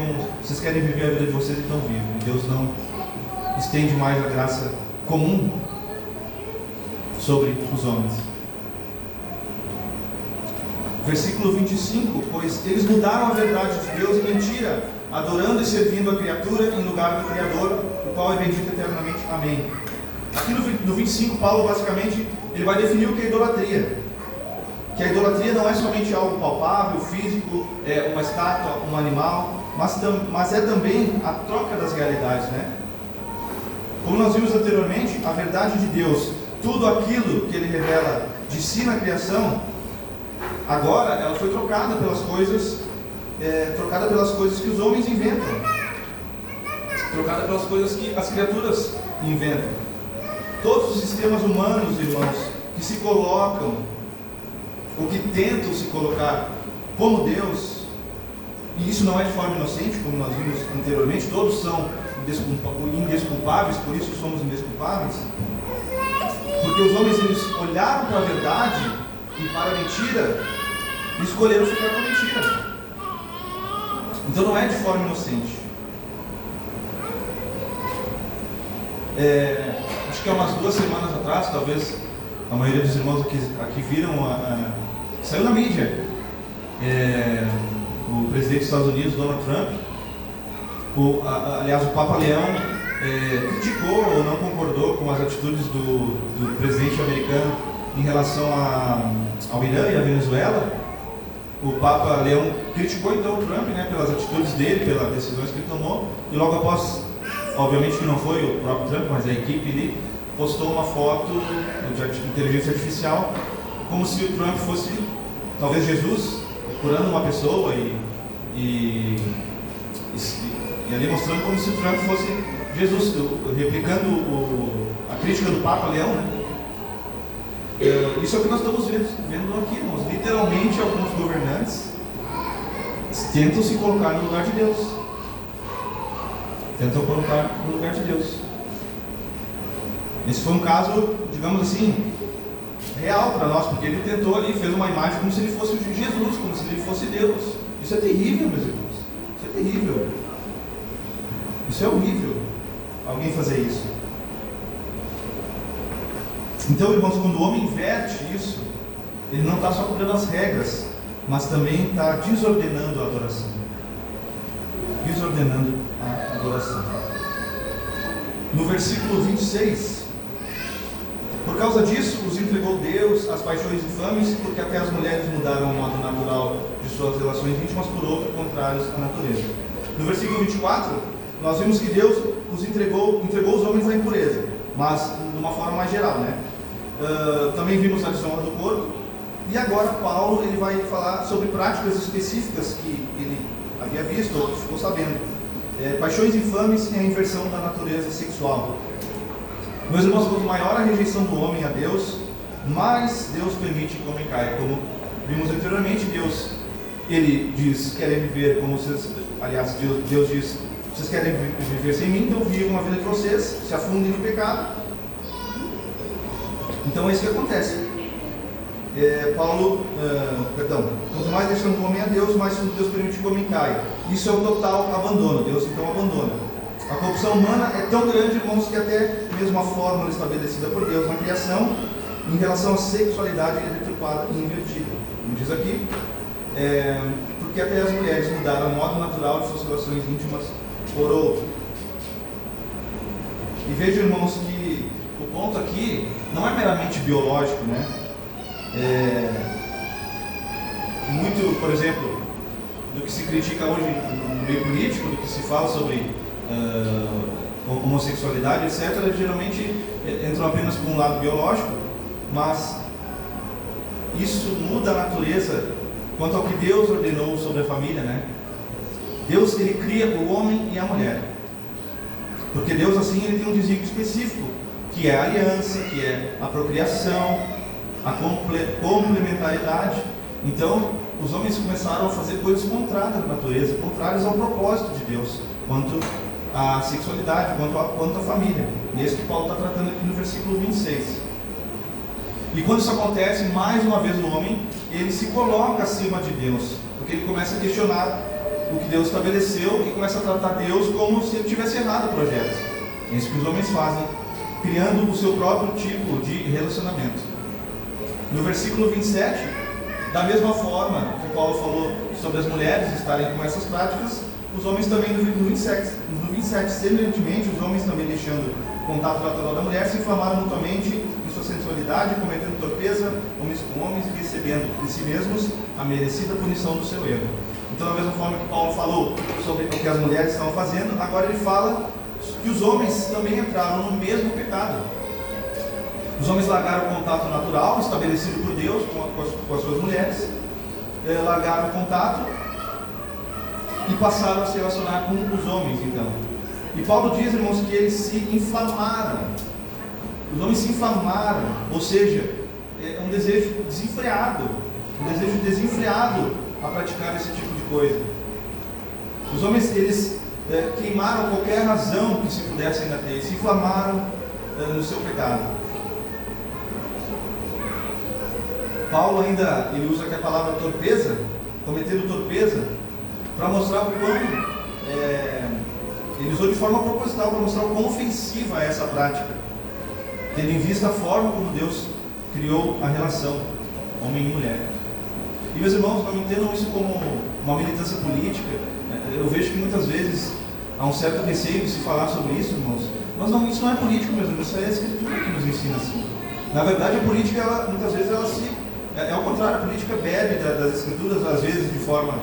a vida de vocês, então vivam. E Deus não estende mais a graça comum sobre os homens. Versículo 25: pois eles mudaram a verdade de Deus em mentira, adorando e servindo a criatura em lugar do Criador, o qual é bendito eternamente. Amém. Aqui no 25, Paulo basicamente ele vai definir o que é idolatria. Que a idolatria não é somente algo palpável, físico, uma estátua, um animal, mas é também a troca das realidades, né? Como nós vimos anteriormente, a verdade de Deus, tudo aquilo que Ele revela de si na criação, agora ela foi trocada pelas coisas que os homens inventam, trocada pelas coisas que as criaturas inventam. Todos os sistemas humanos, irmãos, que se colocam, ou que tentam se colocar como Deus, e isso não é de forma inocente, como nós vimos anteriormente, todos são indesculpáveis, por isso somos indesculpáveis, porque os homens eles olharam para a verdade e para a mentira e escolheram ficar com a mentira. Então não é de forma inocente. Acho que há umas 2 semanas atrás, talvez a maioria dos irmãos aqui viram, saiu na mídia, o presidente dos Estados Unidos, Donald Trump, aliás o Papa Leão, criticou ou não concordou com as atitudes do presidente americano em relação ao Irã e à Venezuela. O Papa Leão criticou então o Trump, né, pelas atitudes dele, pelas decisões que ele tomou, e logo após, obviamente que não foi o próprio Trump, mas a equipe ali, postou uma foto de inteligência artificial, como se o Trump fosse, talvez Jesus, curando uma pessoa e ali mostrando como se o Trump fosse Jesus, replicando a crítica do Papa Leão, né? Isso é o que nós estamos vendo aqui, irmãos. Literalmente, alguns governantes tentam se colocar no lugar de Deus. Esse foi um caso, digamos assim, real para nós, porque ele tentou ali, fez uma imagem como se ele fosse Jesus, como se ele fosse Deus. Isso é terrível, meus irmãos. Isso é terrível. Isso é horrível, alguém fazer isso. Então, irmãos, quando o homem inverte isso, ele não está só quebrando as regras, mas também está desordenando a adoração. Desordenando a adoração. No versículo 26, por causa disso, os entregou Deus às paixões infames, porque até as mulheres mudaram o modo natural de suas relações íntimas por outro, contrários à natureza. No versículo 24, nós vimos que Deus entregou os homens à impureza, mas de uma forma mais geral, né? Também vimos a desonra do corpo. E agora Paulo ele vai falar sobre práticas específicas que ele havia visto ou ficou sabendo. Paixões infames e a inversão da natureza sexual. Meus irmãos, quanto maior a rejeição do homem a Deus, mais Deus permite que o homem caia. Como vimos anteriormente, Deus ele diz: querem viver como vocês. Aliás, Deus diz: vocês querem viver sem mim, então vivam a vida de vocês, se afundem no pecado. Então é isso que acontece. Quanto mais deixando o homem a Deus, mais Deus permite que o homem caia. Isso é o total abandono. Deus então abandona. A corrupção humana é tão grande, irmãos, que até mesmo a fórmula estabelecida por Deus na criação, em relação à sexualidade, é deturpada e invertida. Como diz aqui, porque até as mulheres mudaram o modo natural de suas relações íntimas por outro. E veja, irmãos, que o ponto aqui não é meramente biológico, né? Muito, por exemplo, do que se critica hoje no meio político, do que se fala sobre homossexualidade, etc., geralmente entram apenas por um lado biológico, mas isso muda a natureza quanto ao que Deus ordenou sobre a família, né? Deus ele cria o homem e a mulher, porque Deus assim ele tem um desígnio específico, que é a aliança, que é a procriação, a complementaridade. Então, os homens começaram a fazer coisas contrárias à natureza, contrárias ao propósito de Deus, quanto à sexualidade, quanto à família. E é isso que Paulo está tratando aqui no versículo 26. E quando isso acontece, mais uma vez o homem, ele se coloca acima de Deus, porque ele começa a questionar o que Deus estabeleceu e começa a tratar Deus como se ele tivesse errado o projeto. É isso que os homens fazem, criando o seu próprio tipo de relacionamento. No versículo 27, da mesma forma que Paulo falou sobre as mulheres estarem com essas práticas, os homens também no 27, semelhantemente, os homens também deixando o contato natural da mulher, se inflamaram mutuamente em sua sensualidade, cometendo torpeza, homens com homens, e recebendo de si mesmos a merecida punição do seu erro. Então, da mesma forma que Paulo falou sobre o que as mulheres estavam fazendo, agora ele fala que os homens também entraram no mesmo pecado. Os homens largaram o contato natural estabelecido por Deus com as suas mulheres, largaram o contato e passaram a se relacionar com os homens, então. E Paulo diz, irmãos, que eles se inflamaram. Os homens se inflamaram, ou seja, é um desejo desenfreado, a praticar esse tipo de coisa. Os homens, eles queimaram qualquer razão que se pudesse ainda ter, se inflamaram no seu pecado. Paulo ainda, ele usa aqui a palavra torpeza, cometendo torpeza, para mostrar o quão, ele usou de forma proposital, para mostrar o quão ofensiva é essa prática, tendo em vista a forma como Deus criou a relação homem e mulher. E meus irmãos, não entendam isso como uma militância política. Eu vejo que muitas vezes há um certo receio de se falar sobre isso, irmãos. Mas não, isso não é política, meus irmãos, isso é a Escritura que nos ensina assim. Na verdade, a política, muitas vezes, é ao contrário, a política bebe das Escrituras, às vezes de forma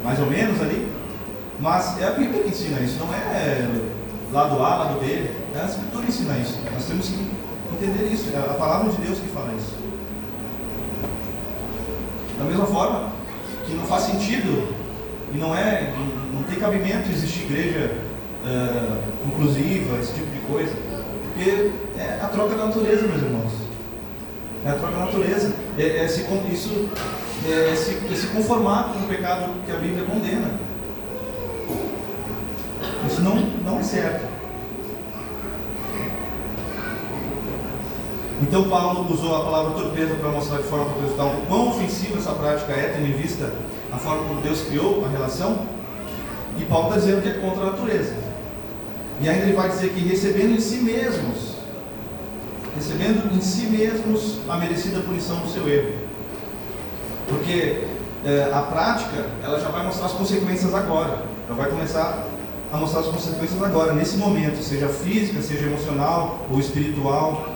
mais ou menos ali, mas é a Bíblia que ensina isso, não é lado A, lado B, a Escritura ensina isso. Nós temos que entender isso, é a palavra de Deus que fala isso. Da mesma forma que não faz sentido e não tem cabimento existir igreja inclusiva, esse tipo de coisa, porque é a troca da natureza, meus irmãos. É a troca da natureza. É se conformar com o pecado que a Bíblia condena. Isso não é certo. Então Paulo usou a palavra torpeza para mostrar de forma proposital o quão ofensiva essa prática é, tendo em vista a forma como Deus criou a relação. E Paulo está dizendo que é contra a natureza. E ainda ele vai dizer que recebendo em si mesmos recebendo em si mesmos a merecida punição do seu erro. Porque a prática, ela já vai mostrar as consequências agora, já vai começar a mostrar as consequências agora, nesse momento, seja física, seja emocional ou espiritual.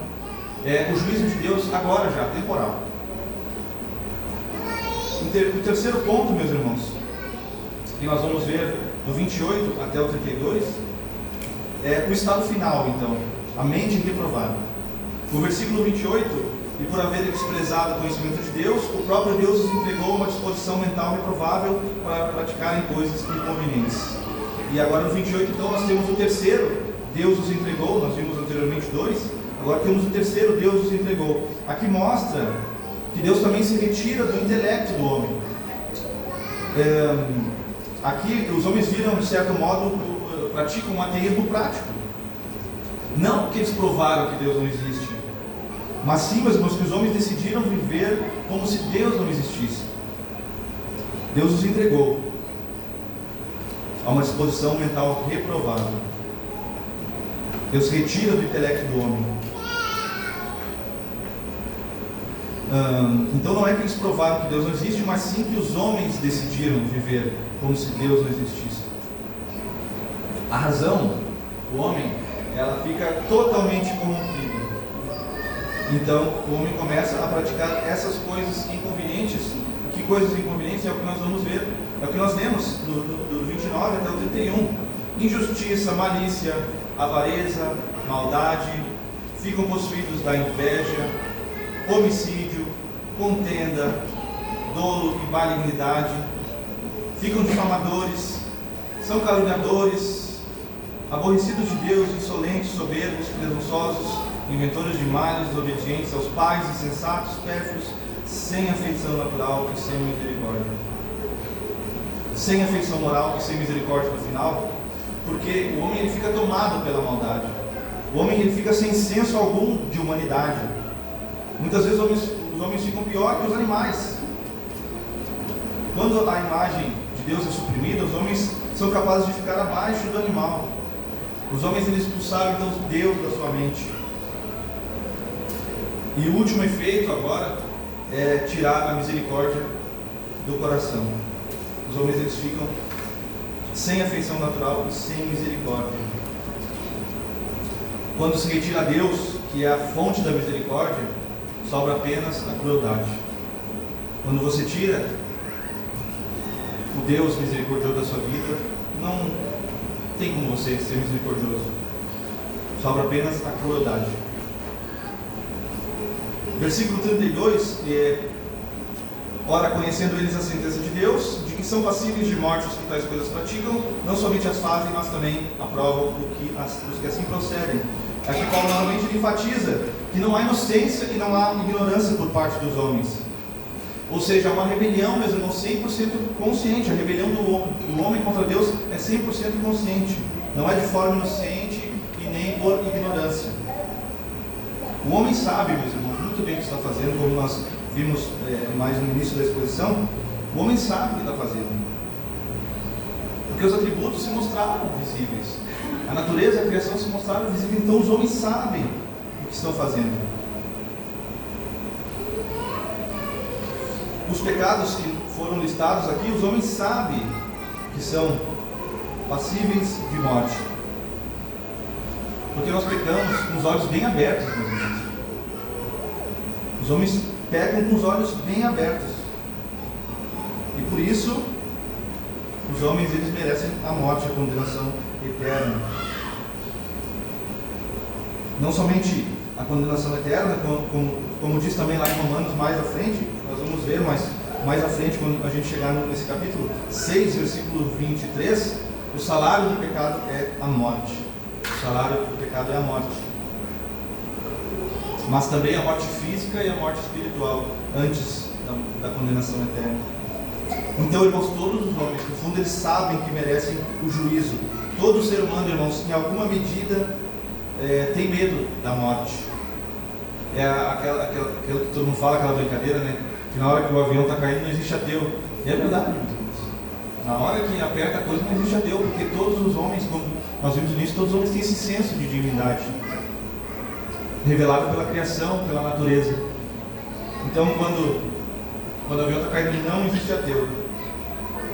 O juízo de Deus agora já, temporal. O terceiro ponto, meus irmãos, que nós vamos ver do 28 até o 32, é o estado final, então, a mente reprovada. No versículo 28, e por haver desprezado o conhecimento de Deus, o próprio Deus os entregou uma disposição mental reprovável para praticarem coisas inconvenientes. E agora no 28, então, nós temos o terceiro, Deus os entregou, nós vimos anteriormente dois, agora temos o terceiro, Deus os entregou. Aqui mostra que Deus também se retira do intelecto do homem. Aqui os homens viram, de certo modo, praticam um ateísmo prático. Não porque eles provaram que Deus não existe, mas sim, meus irmãos, que os homens decidiram viver como se Deus não existisse. Deus os entregou a uma disposição mental reprovável. Deus retira do intelecto do homem. Então não é que eles provaram que Deus não existe, mas sim que os homens decidiram viver como se Deus não existisse. A razão do homem, ela fica totalmente corrompida. Então o homem começa a praticar essas coisas inconvenientes. Que coisas inconvenientes? É o que nós vamos ver, é o que nós lemos do 29 até o 31. Injustiça, malícia, avareza, maldade, ficam possuídos da inveja, homicídio, contenda, dolo e malignidade, ficam difamadores, são caluniadores, aborrecidos de Deus, insolentes, soberbos, presunçosos, inventores de males, desobedientes aos pais, insensatos, pérfidos, sem afeição natural e sem misericórdia. Sem afeição moral e sem misericórdia no final, porque o homem ele fica tomado pela maldade. O homem ele fica sem senso algum de humanidade. Muitas vezes os homens ficam pior que os animais. Quando a imagem de Deus é suprimida, os homens são capazes de ficar abaixo do animal. Os homens eles expulsaram então Deus da sua mente. E o último efeito agora é tirar a misericórdia do coração. Os homens eles ficam sem afeição natural e sem misericórdia. Quando se retira a Deus, que é a fonte da misericórdia, sobra apenas a crueldade. Quando você tira o Deus misericordioso da sua vida, não tem como você ser misericordioso. Sobra apenas a crueldade. Versículo 32, ora, conhecendo eles a sentença de Deus, de que são passíveis de morte os que tais coisas praticam, não somente as fazem, mas também aprovam os que assim procedem. Aqui Paulo novamente enfatiza que não há inocência e não há ignorância por parte dos homens. Ou seja, há uma rebelião, meus irmãos, 100% consciente. A rebelião do homem contra Deus é 100% consciente. Não é de forma inocente e nem por ignorância. O homem sabe, meus irmãos, muito bem o que está fazendo, como nós vimos mais no início da exposição. O homem sabe o que está fazendo, porque os atributos se mostraram visíveis, a natureza e a criação se mostraram visíveis, então os homens sabem o que estão fazendo. Os pecados que foram listados aqui, os homens sabem que são passíveis de morte, porque nós pecamos com os olhos bem abertos, meus irmãos. Os homens pecam com os olhos bem abertos, e por isso os homens eles merecem a morte, a condenação eterna. Não somente a condenação eterna, como diz também lá em Romanos mais à frente, nós vamos ver mais à frente, quando a gente chegar nesse capítulo 6, versículo 23, o salário do pecado é a morte. O salário do pecado é a morte. Mas também a morte física e a morte espiritual, antes da condenação eterna. Então, irmãos, todos os homens, no fundo, eles sabem que merecem o juízo. Todo ser humano, irmãos, em alguma medida, tem medo da morte. É aquela que todo mundo fala, aquela brincadeira, né? Que na hora que o avião está caindo não existe ateu. E é verdade, meus irmãos. Na hora que aperta a coisa não existe ateu, porque todos os homens, como nós vimos nisso, todos os homens têm esse senso de divindade. revelado pela criação, pela natureza. Então, quando o avião está caindo, não existe ateu.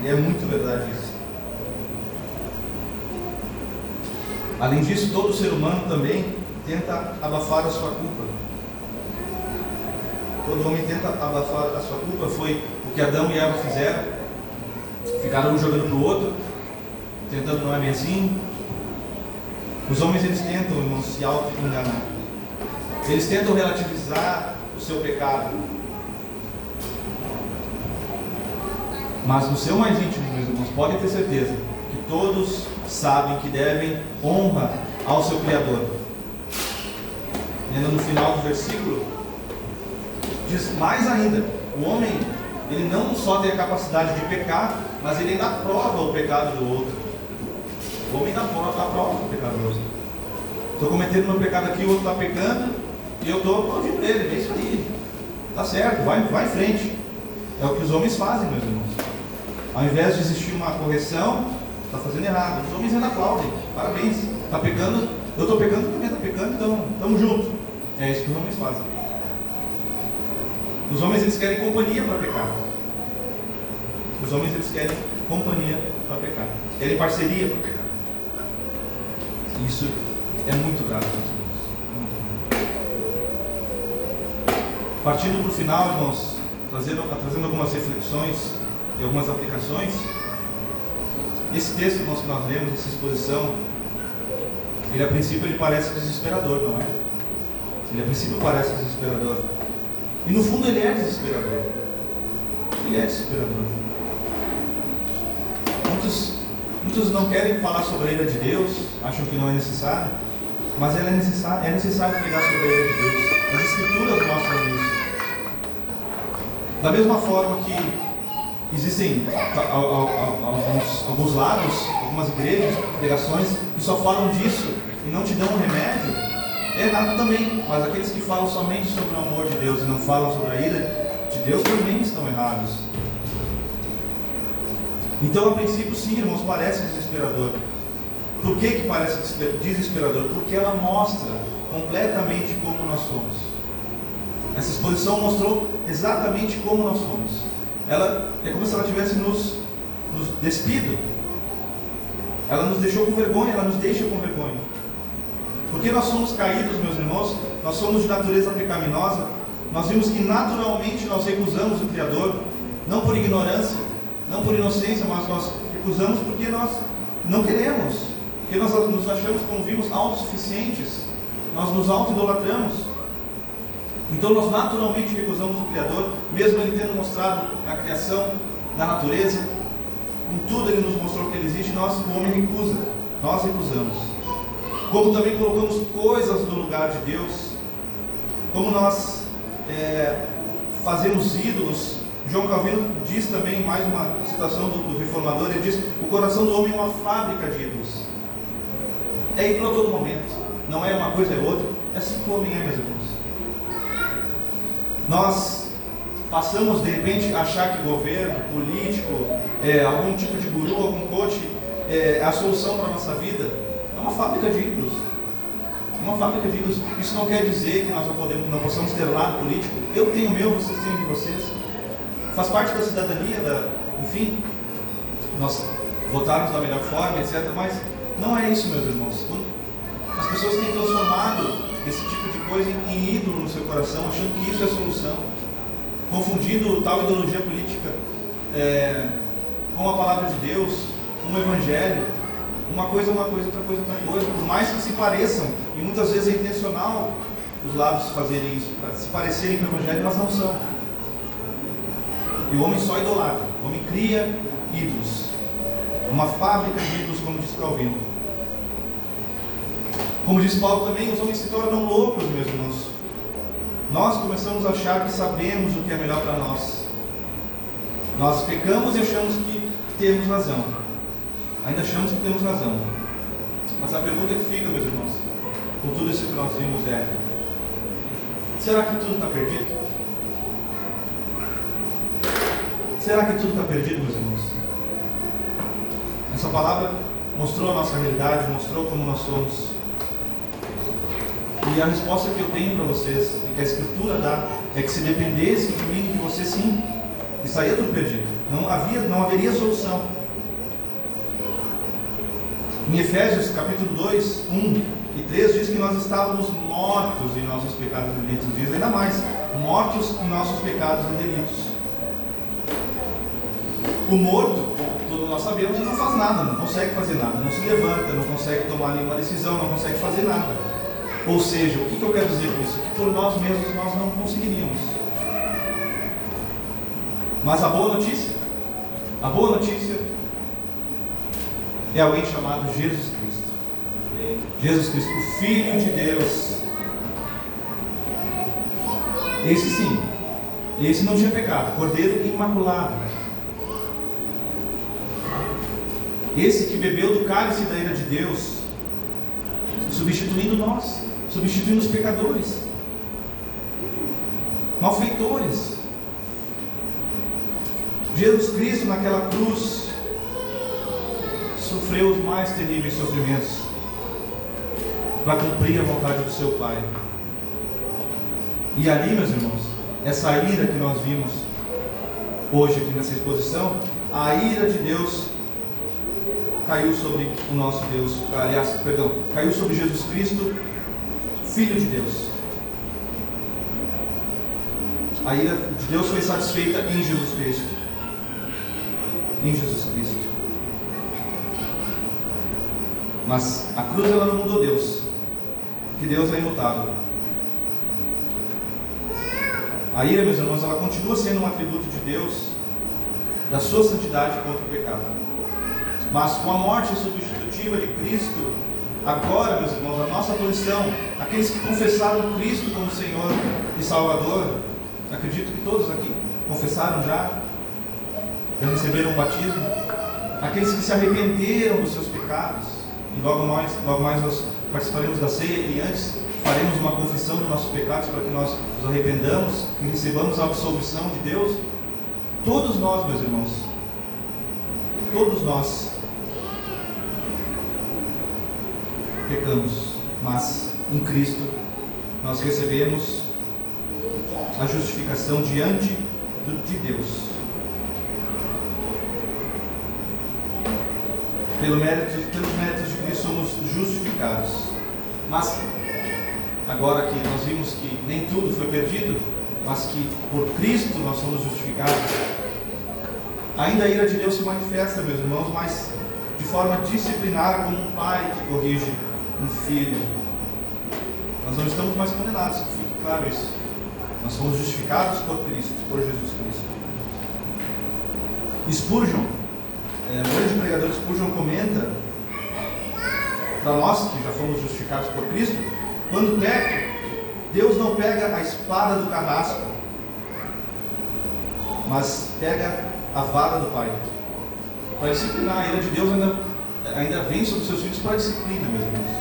E é muito verdade isso. Além disso, todo ser humano também tenta abafar a sua culpa. Todo homem tenta abafar a sua culpa. Foi o que Adão e Eva fizeram. Ficaram um jogando para o outro, tentando, não é bem assim. Os homens, eles tentam, irmãos, se auto-enganar. Eles tentam relativizar o seu pecado. Mas no seu mais íntimo, meus irmãos, podem ter certeza que todos sabem que devem honra ao seu Criador. E ainda no final do versículo, diz mais ainda: o homem, ele não só tem a capacidade de pecar, mas ele ainda aprova o pecado do outro. O homem ainda aprova o pecado do outro. Estou cometendo meu pecado aqui, o outro está pecando, e eu estou aplaudindo ele. É isso aí, está certo, vai em frente. É o que os homens fazem, meus irmãos. Ao invés de existir uma correção, está fazendo errado. Os homens ainda aplaudem. Parabéns, está pecando, eu estou pecando, tu também está pecando, então estamos juntos. É isso que os homens fazem. Os homens, eles querem companhia para pecar. Os homens, eles querem companhia para pecar. Querem parceria para pecar. Isso é muito grave, meus irmãos. Partindo para o final, irmãos, trazendo algumas reflexões e algumas aplicações. Esse texto, irmãos, que nós lemos, essa exposição, ele a princípio ele parece desesperador, não é? Ele a princípio parece desesperador. E no fundo ele é desesperador. Ele é desesperador. Muitos não querem falar sobre a ira de Deus, acham que não é necessário, mas ela é necessário pregar sobre a ira de Deus. As Escrituras mostram isso. Da mesma forma que existem alguns lados, algumas igrejas, pregações que só falam disso e não te dão um remédio, é errado também. Mas aqueles que falam somente sobre o amor de Deus e não falam sobre a ira de Deus também estão errados. Então, a princípio, sim, irmãos, parece desesperador. Por que parece desesperador? Porque ela mostra completamente como nós somos. Essa exposição mostrou exatamente como nós somos. Ela é como se ela tivesse nos despido. Ela nos deixou com vergonha, ela nos deixa com vergonha. Porque nós somos caídos, meus irmãos, nós somos de natureza pecaminosa. Nós vimos que naturalmente nós recusamos o Criador, não por ignorância, não por inocência, mas nós recusamos porque nós não queremos, porque nós nos achamos, como vimos, autossuficientes, nós nos auto-idolatramos. Então nós naturalmente recusamos o Criador, mesmo Ele tendo mostrado na criação, na natureza, com tudo Ele nos mostrou que Ele existe, nós, o homem, recusa, nós recusamos. Como também colocamos coisas no lugar de Deus, como nós fazemos ídolos. João Calvino diz também, mais uma citação do reformador, ele diz: o coração do homem é uma fábrica de ídolos. É ídolo a todo momento, não é uma coisa, é outra. É assim que o homem é, meus irmãos. Nós passamos de repente a achar que governo, político, algum tipo de guru, algum coach, é a solução para a nossa vida. É uma fábrica de ídolos. Uma fábrica de ídolos. Isso não quer dizer que nós não possamos ter lado político. Eu tenho o meu, vocês têm o de vocês. Faz parte da cidadania, enfim, nós votarmos da melhor forma, etc. Mas não é isso, meus irmãos. As pessoas têm transformado esse tipo de coisa em ídolo no seu coração, achando que isso é a solução, confundindo tal ideologia política com a palavra de Deus, com o Evangelho. Uma coisa, outra coisa, outra coisa. Por mais que se pareçam, e muitas vezes é intencional os lados fazerem isso, para se parecerem com o Evangelho, mas não são. E o homem só idolatra, o homem cria ídolos, uma fábrica de ídolos, como diz Calvino. Como diz Paulo também, os homens se tornam loucos, meus irmãos. Nós começamos a achar que sabemos o que é melhor para nós. Nós pecamos e achamos que temos razão. Ainda achamos que temos razão. Mas a pergunta que fica, meus irmãos, com tudo isso que nós vimos é: será que tudo está perdido? Será que tudo está perdido, meus irmãos? Essa palavra mostrou a nossa realidade, mostrou como nós somos. E E a resposta que eu tenho para vocês, e que a Escritura dá, é que se dependesse de mim e de você, sim, estaria tudo perdido. Não haveria solução. Em Efésios capítulo 2, 1 e 3 diz que nós estávamos mortos em nossos pecados e delitos. Diz ainda mais, mortos em nossos pecados e delitos. O morto, como todos nós sabemos, não faz nada, não consegue fazer nada, não se levanta, não consegue tomar nenhuma decisão, não consegue fazer nada. Ou seja, o que eu quero dizer com isso? Que por nós mesmos nós não conseguiríamos. Mas a boa notícia é alguém chamado Jesus Cristo. Jesus Cristo, o Filho de Deus. Esse sim, esse não tinha pecado, Cordeiro imaculado. Esse que bebeu do cálice da ira de Deus, substituindo nós, substituindo os pecadores, malfeitores. Jesus Cristo naquela cruz sofreu os mais terríveis sofrimentos para cumprir a vontade do seu Pai. E ali, meus irmãos, essa ira que nós vimos hoje aqui nessa exposição, a ira de Deus caiu sobre o nosso Deus, caiu sobre Jesus Cristo, Filho de Deus. A ira de Deus foi satisfeita em Jesus Cristo. Em Jesus Cristo. Mas a cruz ela não mudou Deus, porque Deus é imutável. A ira, meus irmãos, ela continua sendo um atributo de Deus, da sua santidade contra o pecado. Mas com a morte substitutiva de Cristo, agora, meus irmãos, a nossa posição, aqueles que confessaram Cristo como Senhor e Salvador, acredito que todos aqui confessaram já receberam o batismo, aqueles que se arrependeram dos seus pecados, e logo mais nós participaremos da ceia, e antes faremos uma confissão dos nossos pecados para que nós nos arrependamos e recebamos a absolvição de Deus. Todos nós, meus irmãos, todos nós pecamos, mas em Cristo nós recebemos a justificação diante de Deus. Pelos méritos de Cristo somos justificados. Mas agora que nós vimos que nem tudo foi perdido, mas que por Cristo nós somos justificados, ainda a ira de Deus se manifesta, meus irmãos, mas de forma disciplinar, como um pai que corrige um filho. Nós não estamos mais condenados, que fique claro isso. Nós somos justificados por Cristo, por Jesus Cristo. Spurgeon, o grande pregador Spurgeon, comenta para nós que já fomos justificados por Cristo: quando peca, Deus não pega a espada do carrasco, mas pega a vara do Pai para disciplinar. A ira de Deus ainda vem sobre os seus filhos para disciplina, meus irmãos.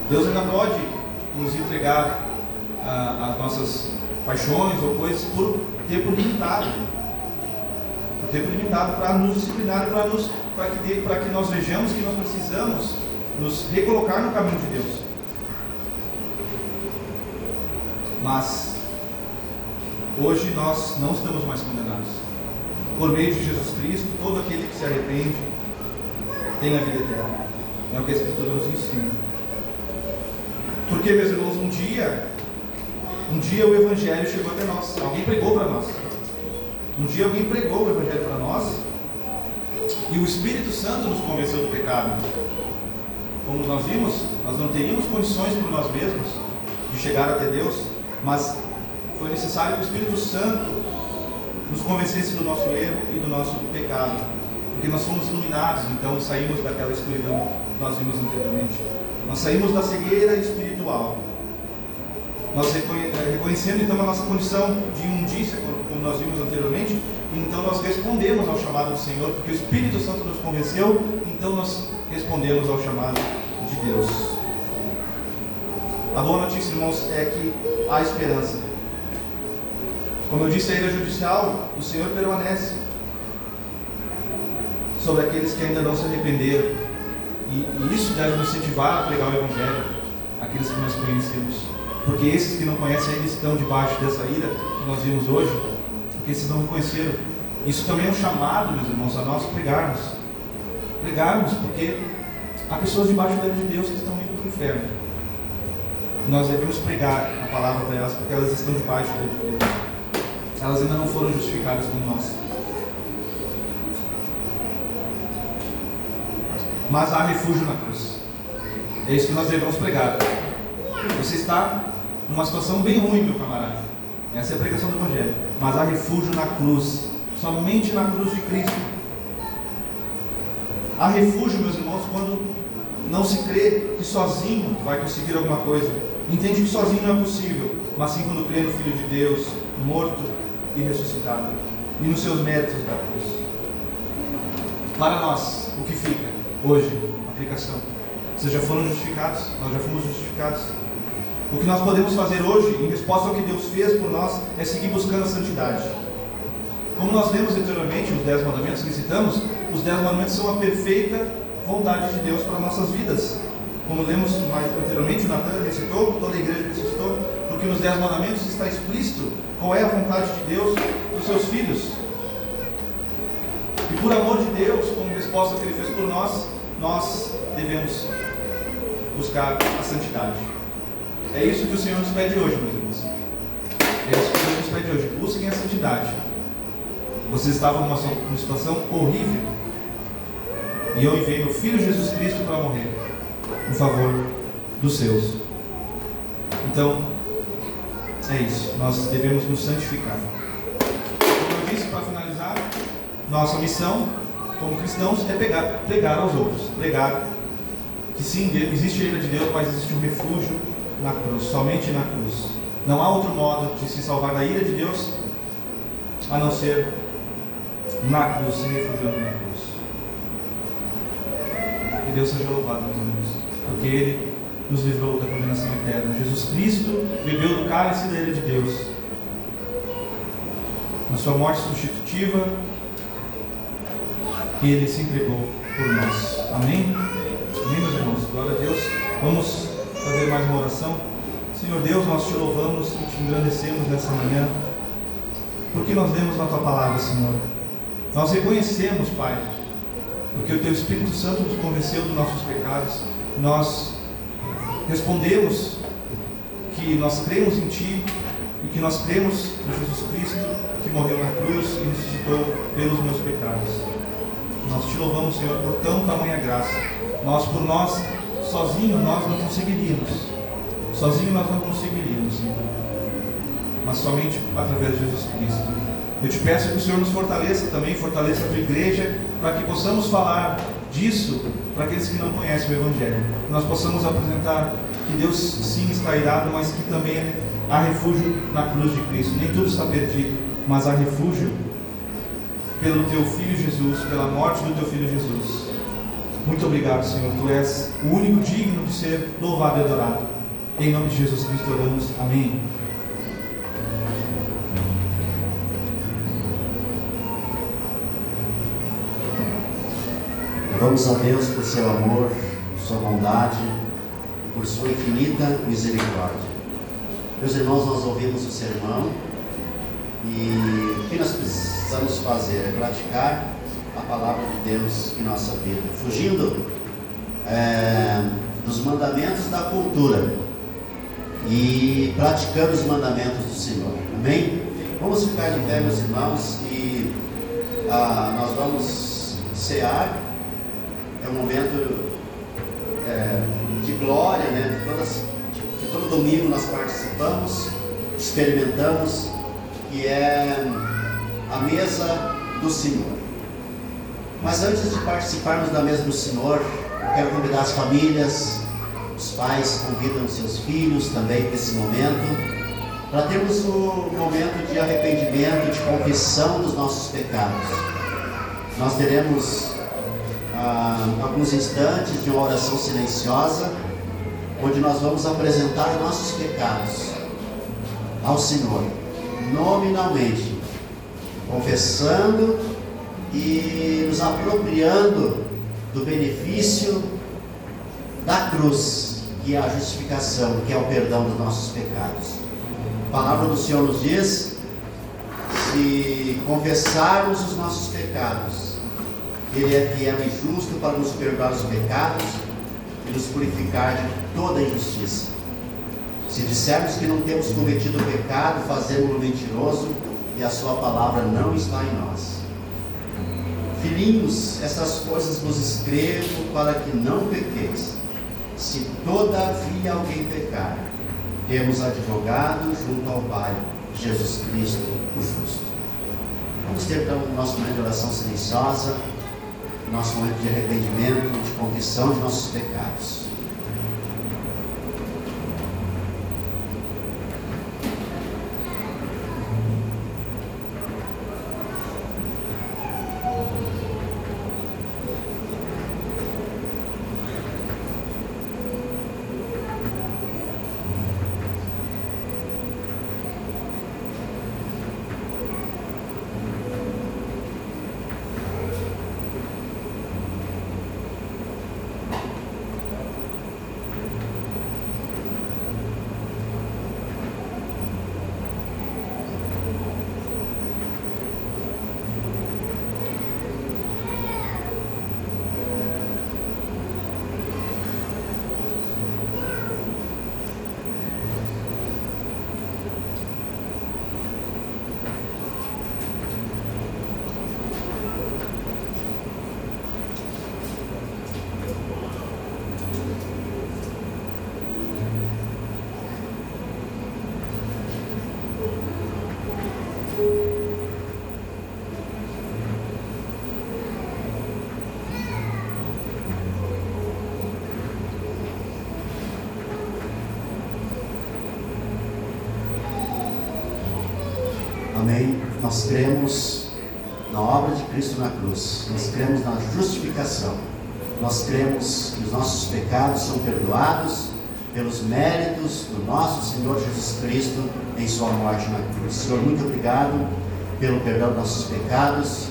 Deus ainda pode nos entregar as nossas paixões ou coisas por tempo limitado, para nos disciplinar e para que nós vejamos que nós precisamos nos recolocar no caminho de Deus. Mas hoje nós não estamos mais condenados. Por meio de Jesus Cristo, todo aquele que se arrepende tem a vida eterna. É o que a Escritura nos ensina. Porque, meus irmãos, um dia o Evangelho chegou até nós. Alguém pregou para nós. Um dia alguém pregou o Evangelho para nós, e o Espírito Santo nos convenceu do pecado. Como nós vimos, nós não teríamos condições por nós mesmos de chegar até Deus, mas foi necessário que o Espírito Santo nos convencesse do nosso erro e do nosso pecado, porque nós fomos iluminados, então saímos daquela escuridão que nós vimos anteriormente. Nós saímos da cegueira espiritual. Nós reconhecendo então a nossa condição de imundícia, como nós vimos anteriormente, então nós respondemos ao chamado do Senhor, porque o Espírito Santo nos convenceu, então nós respondemos ao chamado de Deus. A boa notícia, irmãos, é que há esperança. Como eu disse, a ira judicial do Senhor permanece sobre aqueles que ainda não se arrependeram, e isso deve nos incentivar a pregar o Evangelho. aqueles que nós conhecemos. Porque esses que não conhecem ainda estão debaixo dessa ira que nós vimos hoje, porque esses não conheceram. Isso também é um chamado, meus irmãos, a nós pregarmos. Pregarmos, porque há pessoas debaixo da ira de Deus que estão indo para o inferno. Nós devemos pregar a palavra para elas, porque elas estão debaixo da ira de Deus. Elas ainda não foram justificadas como nós. Mas há refúgio na cruz. É isso que nós devemos pregar. Você está numa situação bem ruim, meu camarada. Essa é a pregação do Evangelho. Mas há refúgio na cruz. Somente na cruz de Cristo. Há refúgio, meus irmãos, quando não se crê que sozinho vai conseguir alguma coisa. Entende que sozinho não é possível. Mas sim quando crê no Filho de Deus, morto e ressuscitado. E nos seus méritos da cruz. Para nós, o que fica hoje? Aplicação. Vocês já foram justificados? Nós já fomos justificados. O que nós podemos fazer hoje, em resposta ao que Deus fez por nós, é seguir buscando a santidade. Como nós lemos anteriormente, os 10 mandamentos que citamos, os 10 mandamentos são a perfeita vontade de Deus para nossas vidas. Como lemos mais anteriormente, o Natan recitou, toda a igreja recitou, porque nos 10 mandamentos está explícito qual é a vontade de Deus para os seus filhos. E por amor de Deus, como resposta ao que Ele fez por nós, nós devemos buscar a santidade. É isso que o Senhor nos pede hoje, meus irmãos. É isso que o Senhor nos pede hoje. Busquem a santidade. Vocês estavam numa situação horrível. E eu enviei meu Filho Jesus Cristo para morrer em favor dos seus. Então, é isso. Nós devemos nos santificar. Como eu disse, para finalizar, nossa missão como cristãos é pregar aos outros. Pregar que sim, existe a ira de Deus, mas existe um refúgio na cruz, somente na cruz. Não há outro modo de se salvar da ira de Deus a não ser na cruz, se refugiando na cruz. Que Deus seja louvado, meus amigos, porque Ele nos livrou da condenação eterna. Jesus Cristo bebeu do cálice da ira de Deus. Na sua morte substitutiva, Ele se entregou por nós. Amém? Amém, meus irmãos? Glória a Deus. Vamos fazer mais uma oração. Senhor Deus, nós te louvamos e te engrandecemos nessa manhã, porque nós lemos na tua palavra, Senhor. Nós reconhecemos, Pai, porque o teu Espírito Santo nos convenceu dos nossos pecados. Nós respondemos que nós cremos em Ti e que nós cremos em Jesus Cristo, que morreu na cruz e ressuscitou pelos meus pecados. Nós te louvamos, Senhor, por tão tamanha graça. Por nós, sozinho nós não conseguiríamos. Sozinho nós não conseguiríamos, Senhor. Mas somente através de Jesus Cristo. Eu te peço que o Senhor nos fortaleça também, fortaleça a tua igreja, para que possamos falar disso para aqueles que não conhecem o Evangelho. Que nós possamos apresentar que Deus sim está irado, mas que também há refúgio na cruz de Cristo. Nem tudo está perdido, mas há refúgio pelo teu Filho Jesus, pela morte do teu Filho Jesus. Muito obrigado, Senhor. Tu és o único digno de ser louvado e adorado. Em nome de Jesus Cristo oramos. Amém. Louvamos a Deus por seu amor, por sua bondade, por sua infinita misericórdia. Meus irmãos, nós ouvimos o sermão e o que nós precisamos fazer é praticar a palavra de Deus em nossa vida, fugindo dos mandamentos da cultura e praticando os mandamentos do Senhor. Amém? Vamos ficar de pé, meus irmãos, e nós vamos cear. É um momento de glória, né? Que todo domingo nós participamos, experimentamos, que é a mesa do Senhor. Mas antes de participarmos da mesa do Senhor, eu quero convidar as famílias, os pais convidam seus filhos também para esse momento, para termos um momento de arrependimento, de confissão dos nossos pecados. Nós teremos alguns instantes de uma oração silenciosa, onde nós vamos apresentar nossos pecados ao Senhor, nominalmente, confessando e nos apropriando do benefício da cruz, que é a justificação, que é o perdão dos nossos pecados. A palavra do Senhor nos diz: se confessarmos os nossos pecados, Ele é fiel e justo para nos perdoar os pecados e nos purificar de toda injustiça. Se dissermos que não temos cometido pecado, fazemos-lo mentiroso e a sua palavra não está em nós. Filhinhos, essas coisas vos escrevo para que não pequeis. Se todavia alguém pecar, temos advogado junto ao Pai, Jesus Cristo, o justo. Vamos ter então o nosso momento de oração silenciosa, nosso momento de arrependimento, de confissão de nossos pecados. Amém? Nós cremos na obra de Cristo na cruz, nós cremos na justificação, nós cremos que os nossos pecados são perdoados pelos méritos do nosso Senhor Jesus Cristo em sua morte na cruz. Senhor, muito obrigado pelo perdão dos nossos pecados,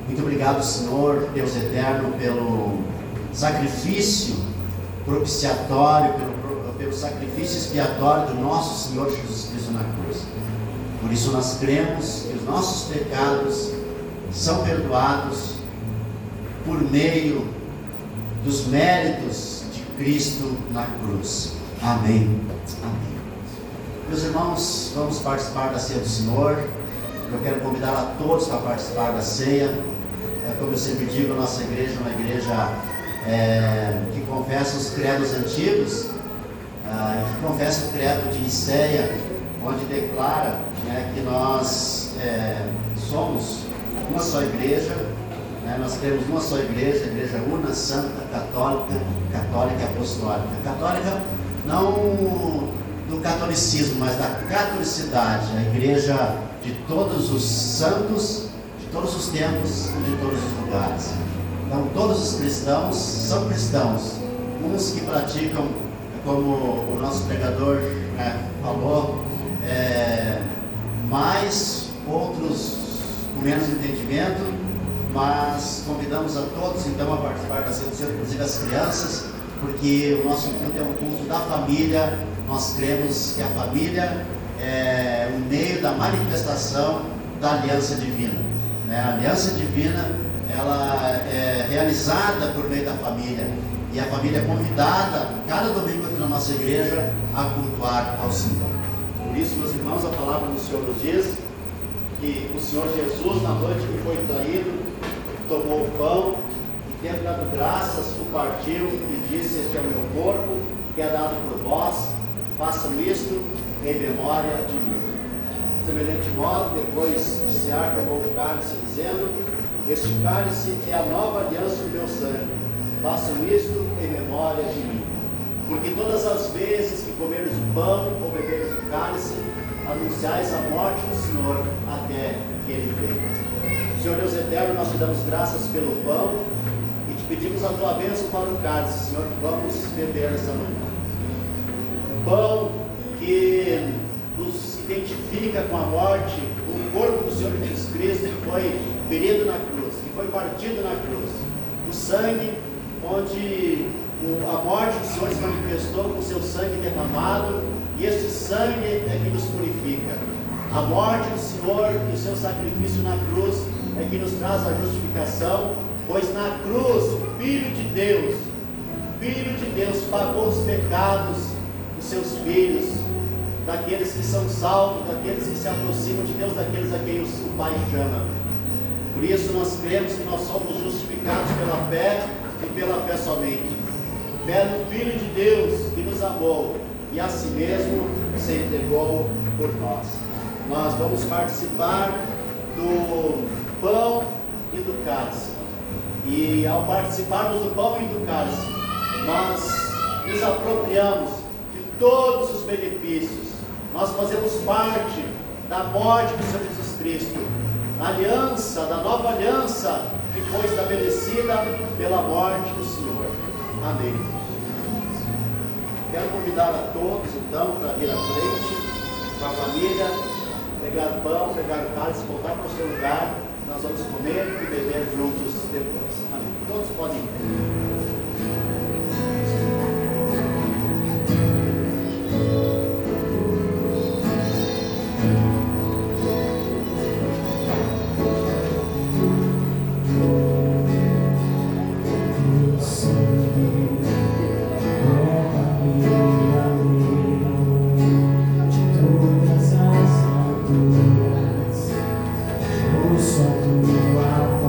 muito obrigado, Senhor, Deus eterno, pelo sacrifício propiciatório, pelo sacrifício expiatório do nosso Senhor Jesus Cristo na cruz. Por isso nós cremos que os nossos pecados são perdoados por meio dos méritos de Cristo na cruz. Amém. Amém. Meus irmãos, vamos participar da ceia do Senhor. Eu quero convidar a todos para participar da ceia. Como eu sempre digo, a nossa igreja é uma igreja que confessa os credos antigos, que confessa o credo de Nicéia, onde declara que nós somos uma só igreja, nós temos uma só igreja, a igreja una, santa, católica e apostólica. Católica não do catolicismo, mas da catolicidade, a igreja de todos os santos, de todos os tempos e de todos os lugares. Então todos os cristãos são cristãos, uns que praticam, como o nosso pregador falou, mais, outros com menos entendimento, mas convidamos a todos então a participar da ceia do Senhor, inclusive as crianças, porque o nosso culto é um culto da família. Nós cremos que a família é o meio da manifestação da aliança divina, A aliança divina, ela é realizada por meio da família, e a família é convidada cada domingo aqui na nossa igreja a cultuar ao Senhor. Por isso, meus irmãos, a palavra do Senhor nos diz que o Senhor Jesus, na noite que foi traído, tomou o pão e, tendo dado graças, o partiu e disse: este é o meu corpo, que é dado por vós, façam isto em memória de mim. De semelhante modo, depois de cear, tomou o cálice, dizendo: este cálice é a nova aliança do meu sangue, façam isto em memória de mim. Porque todas as vezes que comeres o pão ou beberes o cálice, anunciais a morte do Senhor até que Ele venha. Senhor Deus eterno, nós te damos graças pelo pão e te pedimos a tua bênção para o cálice, Senhor, que vamos beber nessa manhã. Pão que nos identifica com a morte, o corpo do Senhor Jesus Cristo, que foi ferido na cruz, que foi partido na cruz. O sangue onde A morte do Senhor se manifestou com o seu sangue derramado, e este sangue é que nos purifica. A morte do Senhor e o seu sacrifício na cruz é que nos traz a justificação, pois na cruz o Filho de Deus, pagou os pecados dos seus filhos, daqueles que são salvos, daqueles que se aproximam de Deus, daqueles a quem o Pai chama. Por isso nós cremos que nós somos justificados pela fé e pela fé somente. Fé no Filho de Deus que nos amou e a si mesmo se entregou por nós. Nós vamos participar do pão e do cálice. E ao participarmos do pão e do cálice, nós nos apropriamos de todos os benefícios. Nós fazemos parte da morte do Senhor Jesus Cristo, da nova aliança que foi estabelecida pela morte do Senhor. Amém. Quero convidar a todos então para vir à frente, com a família, pegar o pão, pegar o cálice, voltar para o seu lugar. Nós vamos comer e beber juntos depois. Amém. Todos podem ir. Só tua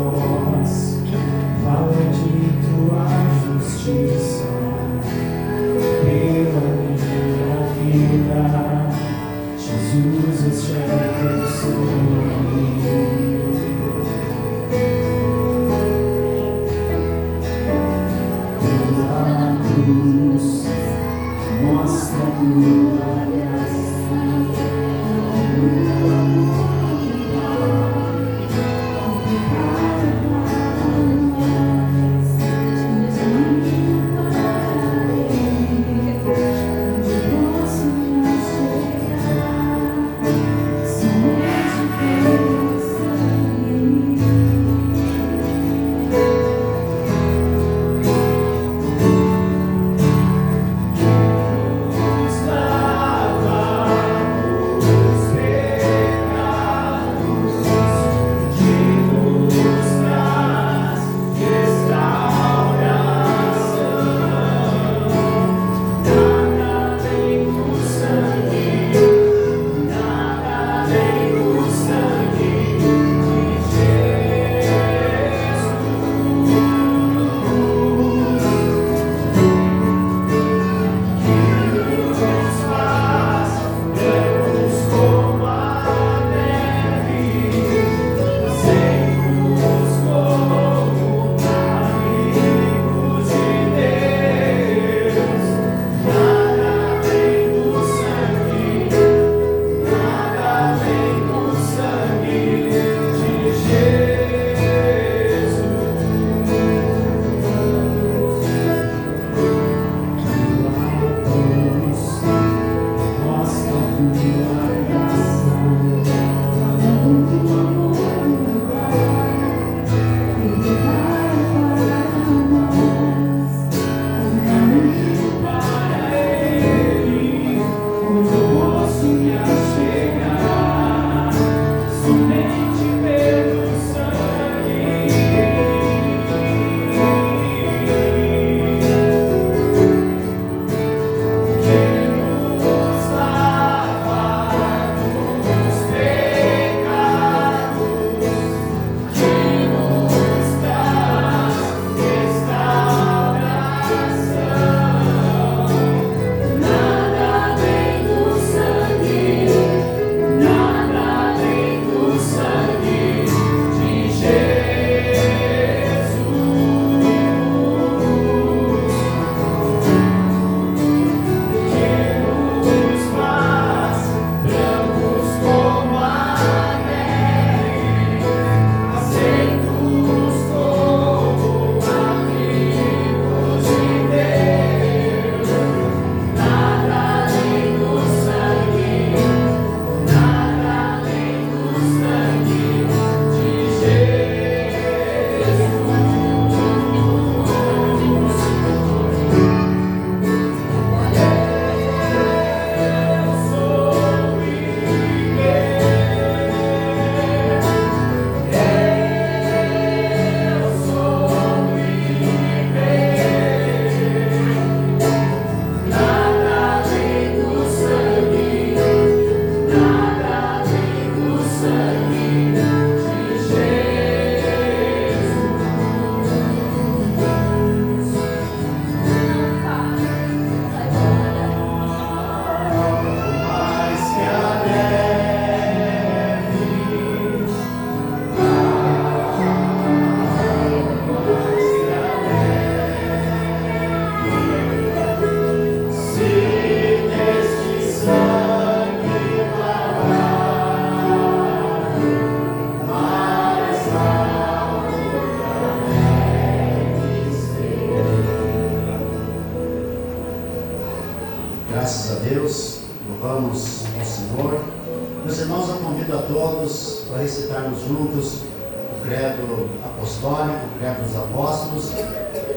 juntos o credo apostólico, o credo dos apóstolos,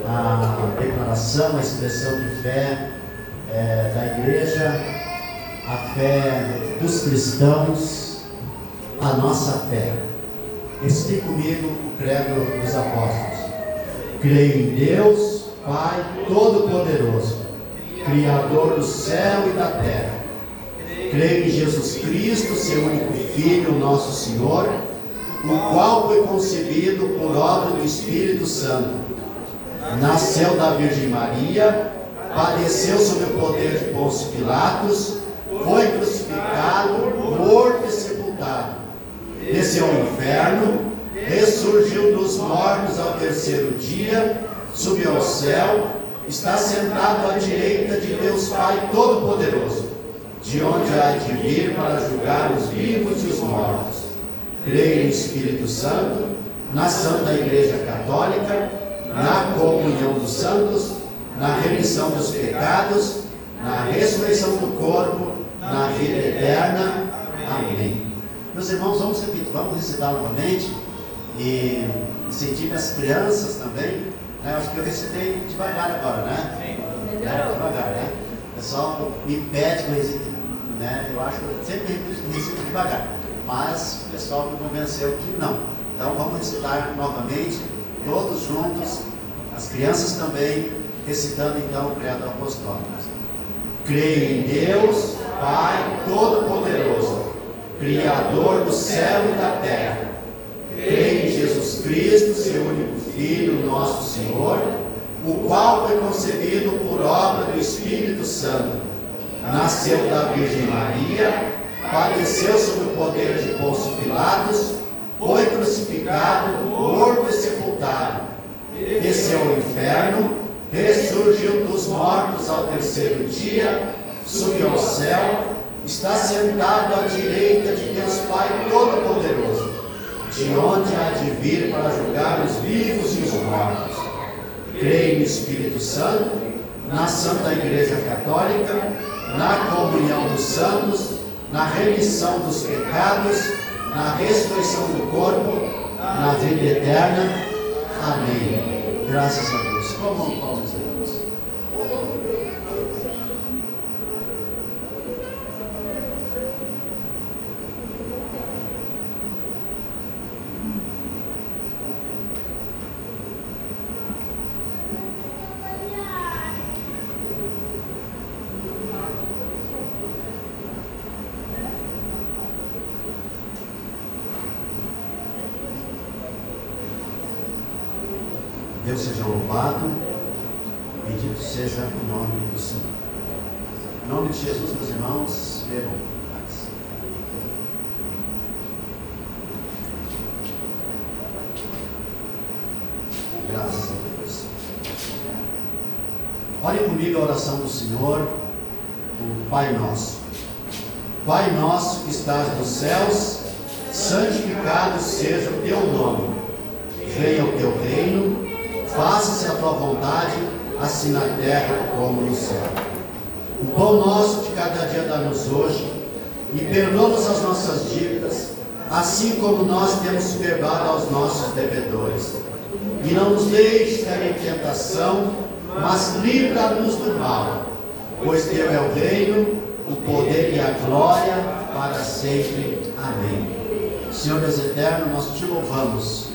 a declaração, a expressão de fé da igreja, a fé dos cristãos, a nossa fé. Recite comigo o credo dos apóstolos. Creio em Deus, Pai Todo-Poderoso, Criador do céu e da terra. Creio em Jesus Cristo, seu único Filho, nosso Senhor, o qual foi concebido por obra do Espírito Santo. Nasceu da Virgem Maria, padeceu sob o poder de Pôncio Pilatos, foi crucificado, morto e sepultado. Desceu ao inferno, ressurgiu dos mortos ao terceiro dia, subiu ao céu, está sentado à direita de Deus Pai Todo-Poderoso, de onde há de vir para julgar os vivos e os mortos. Creio no Espírito Santo, na Santa Igreja Católica, na comunhão dos santos, na remissão dos pecados, na ressurreição do corpo, na vida eterna. Amém. Meus irmãos, vamos repetir, vamos recitar novamente e incentive as crianças também. Acho que eu recitei devagar agora, né? Devagar, né? O pessoal me pede que eu recite, né? Eu acho que eu sempre recito devagar, mas o pessoal me convenceu que não. Então vamos recitar novamente, todos juntos, as crianças também, recitando então o credo apostólico. Creio em Deus, Pai Todo-Poderoso, Criador do céu e da terra. Creio em Jesus Cristo, seu único Filho, nosso Senhor, o qual foi concebido por obra do Espírito Santo. Nasceu da Virgem Maria, padeceu sob o poder de Pôncio Pilatos, foi crucificado, morto e sepultado. Desceu ao inferno, ressurgiu dos mortos ao terceiro dia, subiu ao céu, está sentado à direita de Deus Pai Todo-Poderoso, de onde há de vir para julgar os vivos e os mortos. Creio no Espírito Santo, na Santa Igreja Católica, na comunhão dos santos, na remissão dos pecados, na ressurreição do corpo, na vida eterna. Amém. Graças a Deus. Como palmas a Deus. Deus seja louvado, bendito seja o nome do Senhor. Em nome de Jesus, meus irmãos, bebam paz. Graças a Deus. Olhe comigo a oração do Senhor, o Pai Nosso. Pai nosso que estás nos céus, santificado seja o teu nome. Venha o teu reino. Faça-se a tua vontade, assim na terra como no céu. O pão nosso de cada dia dá-nos hoje, e perdoa-nos as nossas dívidas, assim como nós temos perdoado aos nossos devedores. E não nos deixes cair em tentação, mas livra-nos do mal. Pois teu é o reino, o poder e a glória para sempre. Amém. Senhor Deus eterno, nós te louvamos,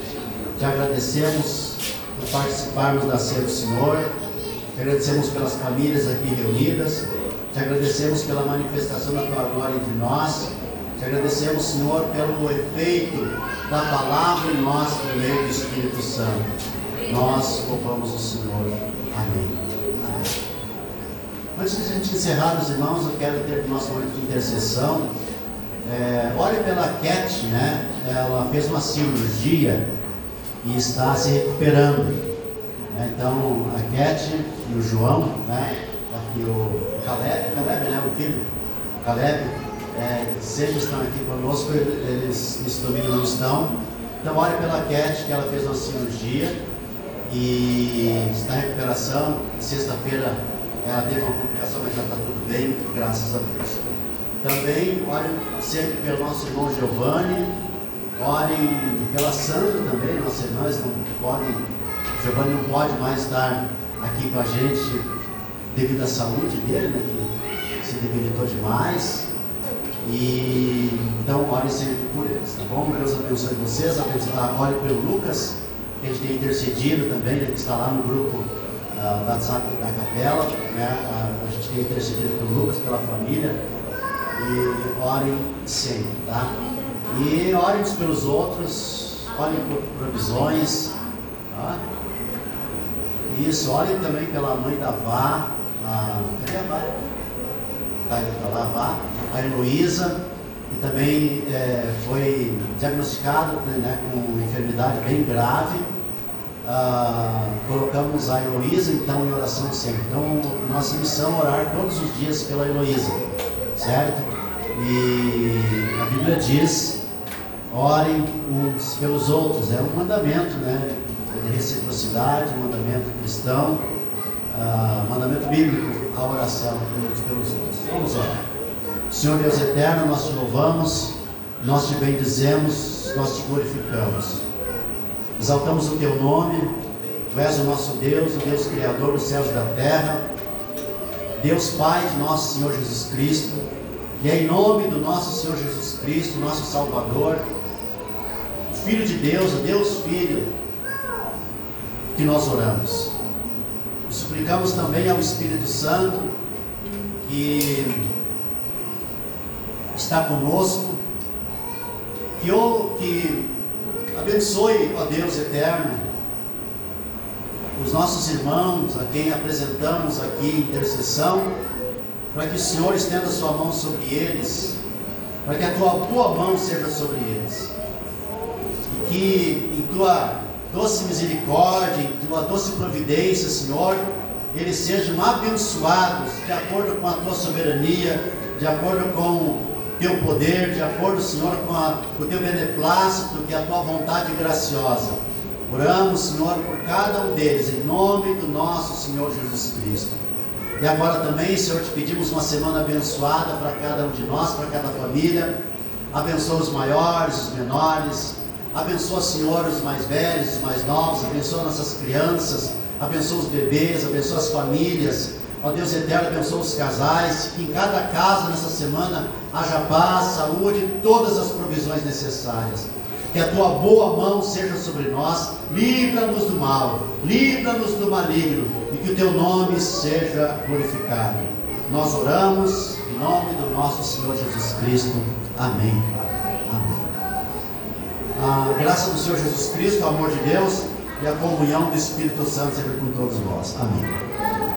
te agradecemos por participarmos da ceia do Senhor, te agradecemos pelas famílias aqui reunidas, te agradecemos pela manifestação da tua glória entre nós, te agradecemos, Senhor, pelo efeito da palavra em nós por meio do Espírito Santo. Nós louvamos o Senhor. Amém. Amém. Antes de a gente encerrar, meus irmãos, eu quero ter o nosso momento de intercessão. Ore pela Cat, né? Ela fez uma cirurgia e está se recuperando, né? Então a Cat e o João, né? E o Caleb, né? O filho Caleb, que sempre estão aqui conosco, eles nesse domingo não estão. Então ore pela Cat, que ela fez uma cirurgia e está em recuperação. Sexta-feira ela teve uma complicação, mas já está tudo bem, graças a Deus. Também ore sempre pelo nosso irmão Giovanni, Orem pela Sandra também, nossas irmãs não podem, Giovanni não pode mais estar aqui com a gente devido à saúde dele, né, que se debilitou demais. E então orem sempre por eles, tá bom? Deus abençoe vocês, ore pelo Lucas, que a gente tem intercedido também, né, que está lá no grupo da WhatsApp da capela, né? A gente tem intercedido pelo Lucas, pela família, e orem sempre, tá? E orem uns pelos outros, orem por provisões, tá? Isso, orem também pela mãe da Vá, cadê a Vá? Está lá, a Vá, a Heloísa, que também foi diagnosticada, né, com uma enfermidade bem grave. Colocamos a Heloísa então em oração sempre. Então nossa missão é orar todos os dias pela Heloísa, certo? E a Bíblia diz: orem uns pelos outros. É um mandamento, né, de reciprocidade, um mandamento cristão, mandamento bíblico, a oração uns pelos outros. Vamos orar. Senhor Deus eterno, nós te louvamos, nós te bendizemos, nós te glorificamos. Exaltamos o teu nome. Tu és o nosso Deus, o Deus Criador dos céus e da terra, Deus Pai de nosso Senhor Jesus Cristo. E é em nome do nosso Senhor Jesus Cristo, nosso Salvador, Filho de Deus, o Deus Filho, que nós oramos. E suplicamos também ao Espírito Santo, que está conosco, que abençoe, ó Deus eterno, os nossos irmãos a quem apresentamos aqui em intercessão, para que o Senhor estenda a sua mão sobre eles, para que a tua boa mão seja sobre eles, e que em tua doce misericórdia, em tua doce providência, Senhor, eles sejam abençoados de acordo com a tua soberania, de acordo com o teu poder, de acordo, Senhor, com o teu beneplácito, que é a tua vontade graciosa. Oramos, Senhor, por cada um deles, em nome do nosso Senhor Jesus Cristo. E agora também, Senhor, te pedimos uma semana abençoada para cada um de nós, para cada família. Abençoa os maiores, os menores. Abençoa, Senhor, os mais velhos, os mais novos. Abençoa nossas crianças. Abençoa os bebês. Abençoa as famílias. Ó Deus eterno, abençoa os casais. Que em cada casa nessa semana haja paz, saúde e todas as provisões necessárias. Que a tua boa mão seja sobre nós. Livra-nos do mal. Livra-nos do maligno. E que o teu nome seja glorificado. Nós oramos em nome do nosso Senhor Jesus Cristo. Amém. Amém. A graça do Senhor Jesus Cristo, o amor de Deus e a comunhão do Espírito Santo seja com todos nós. Amém.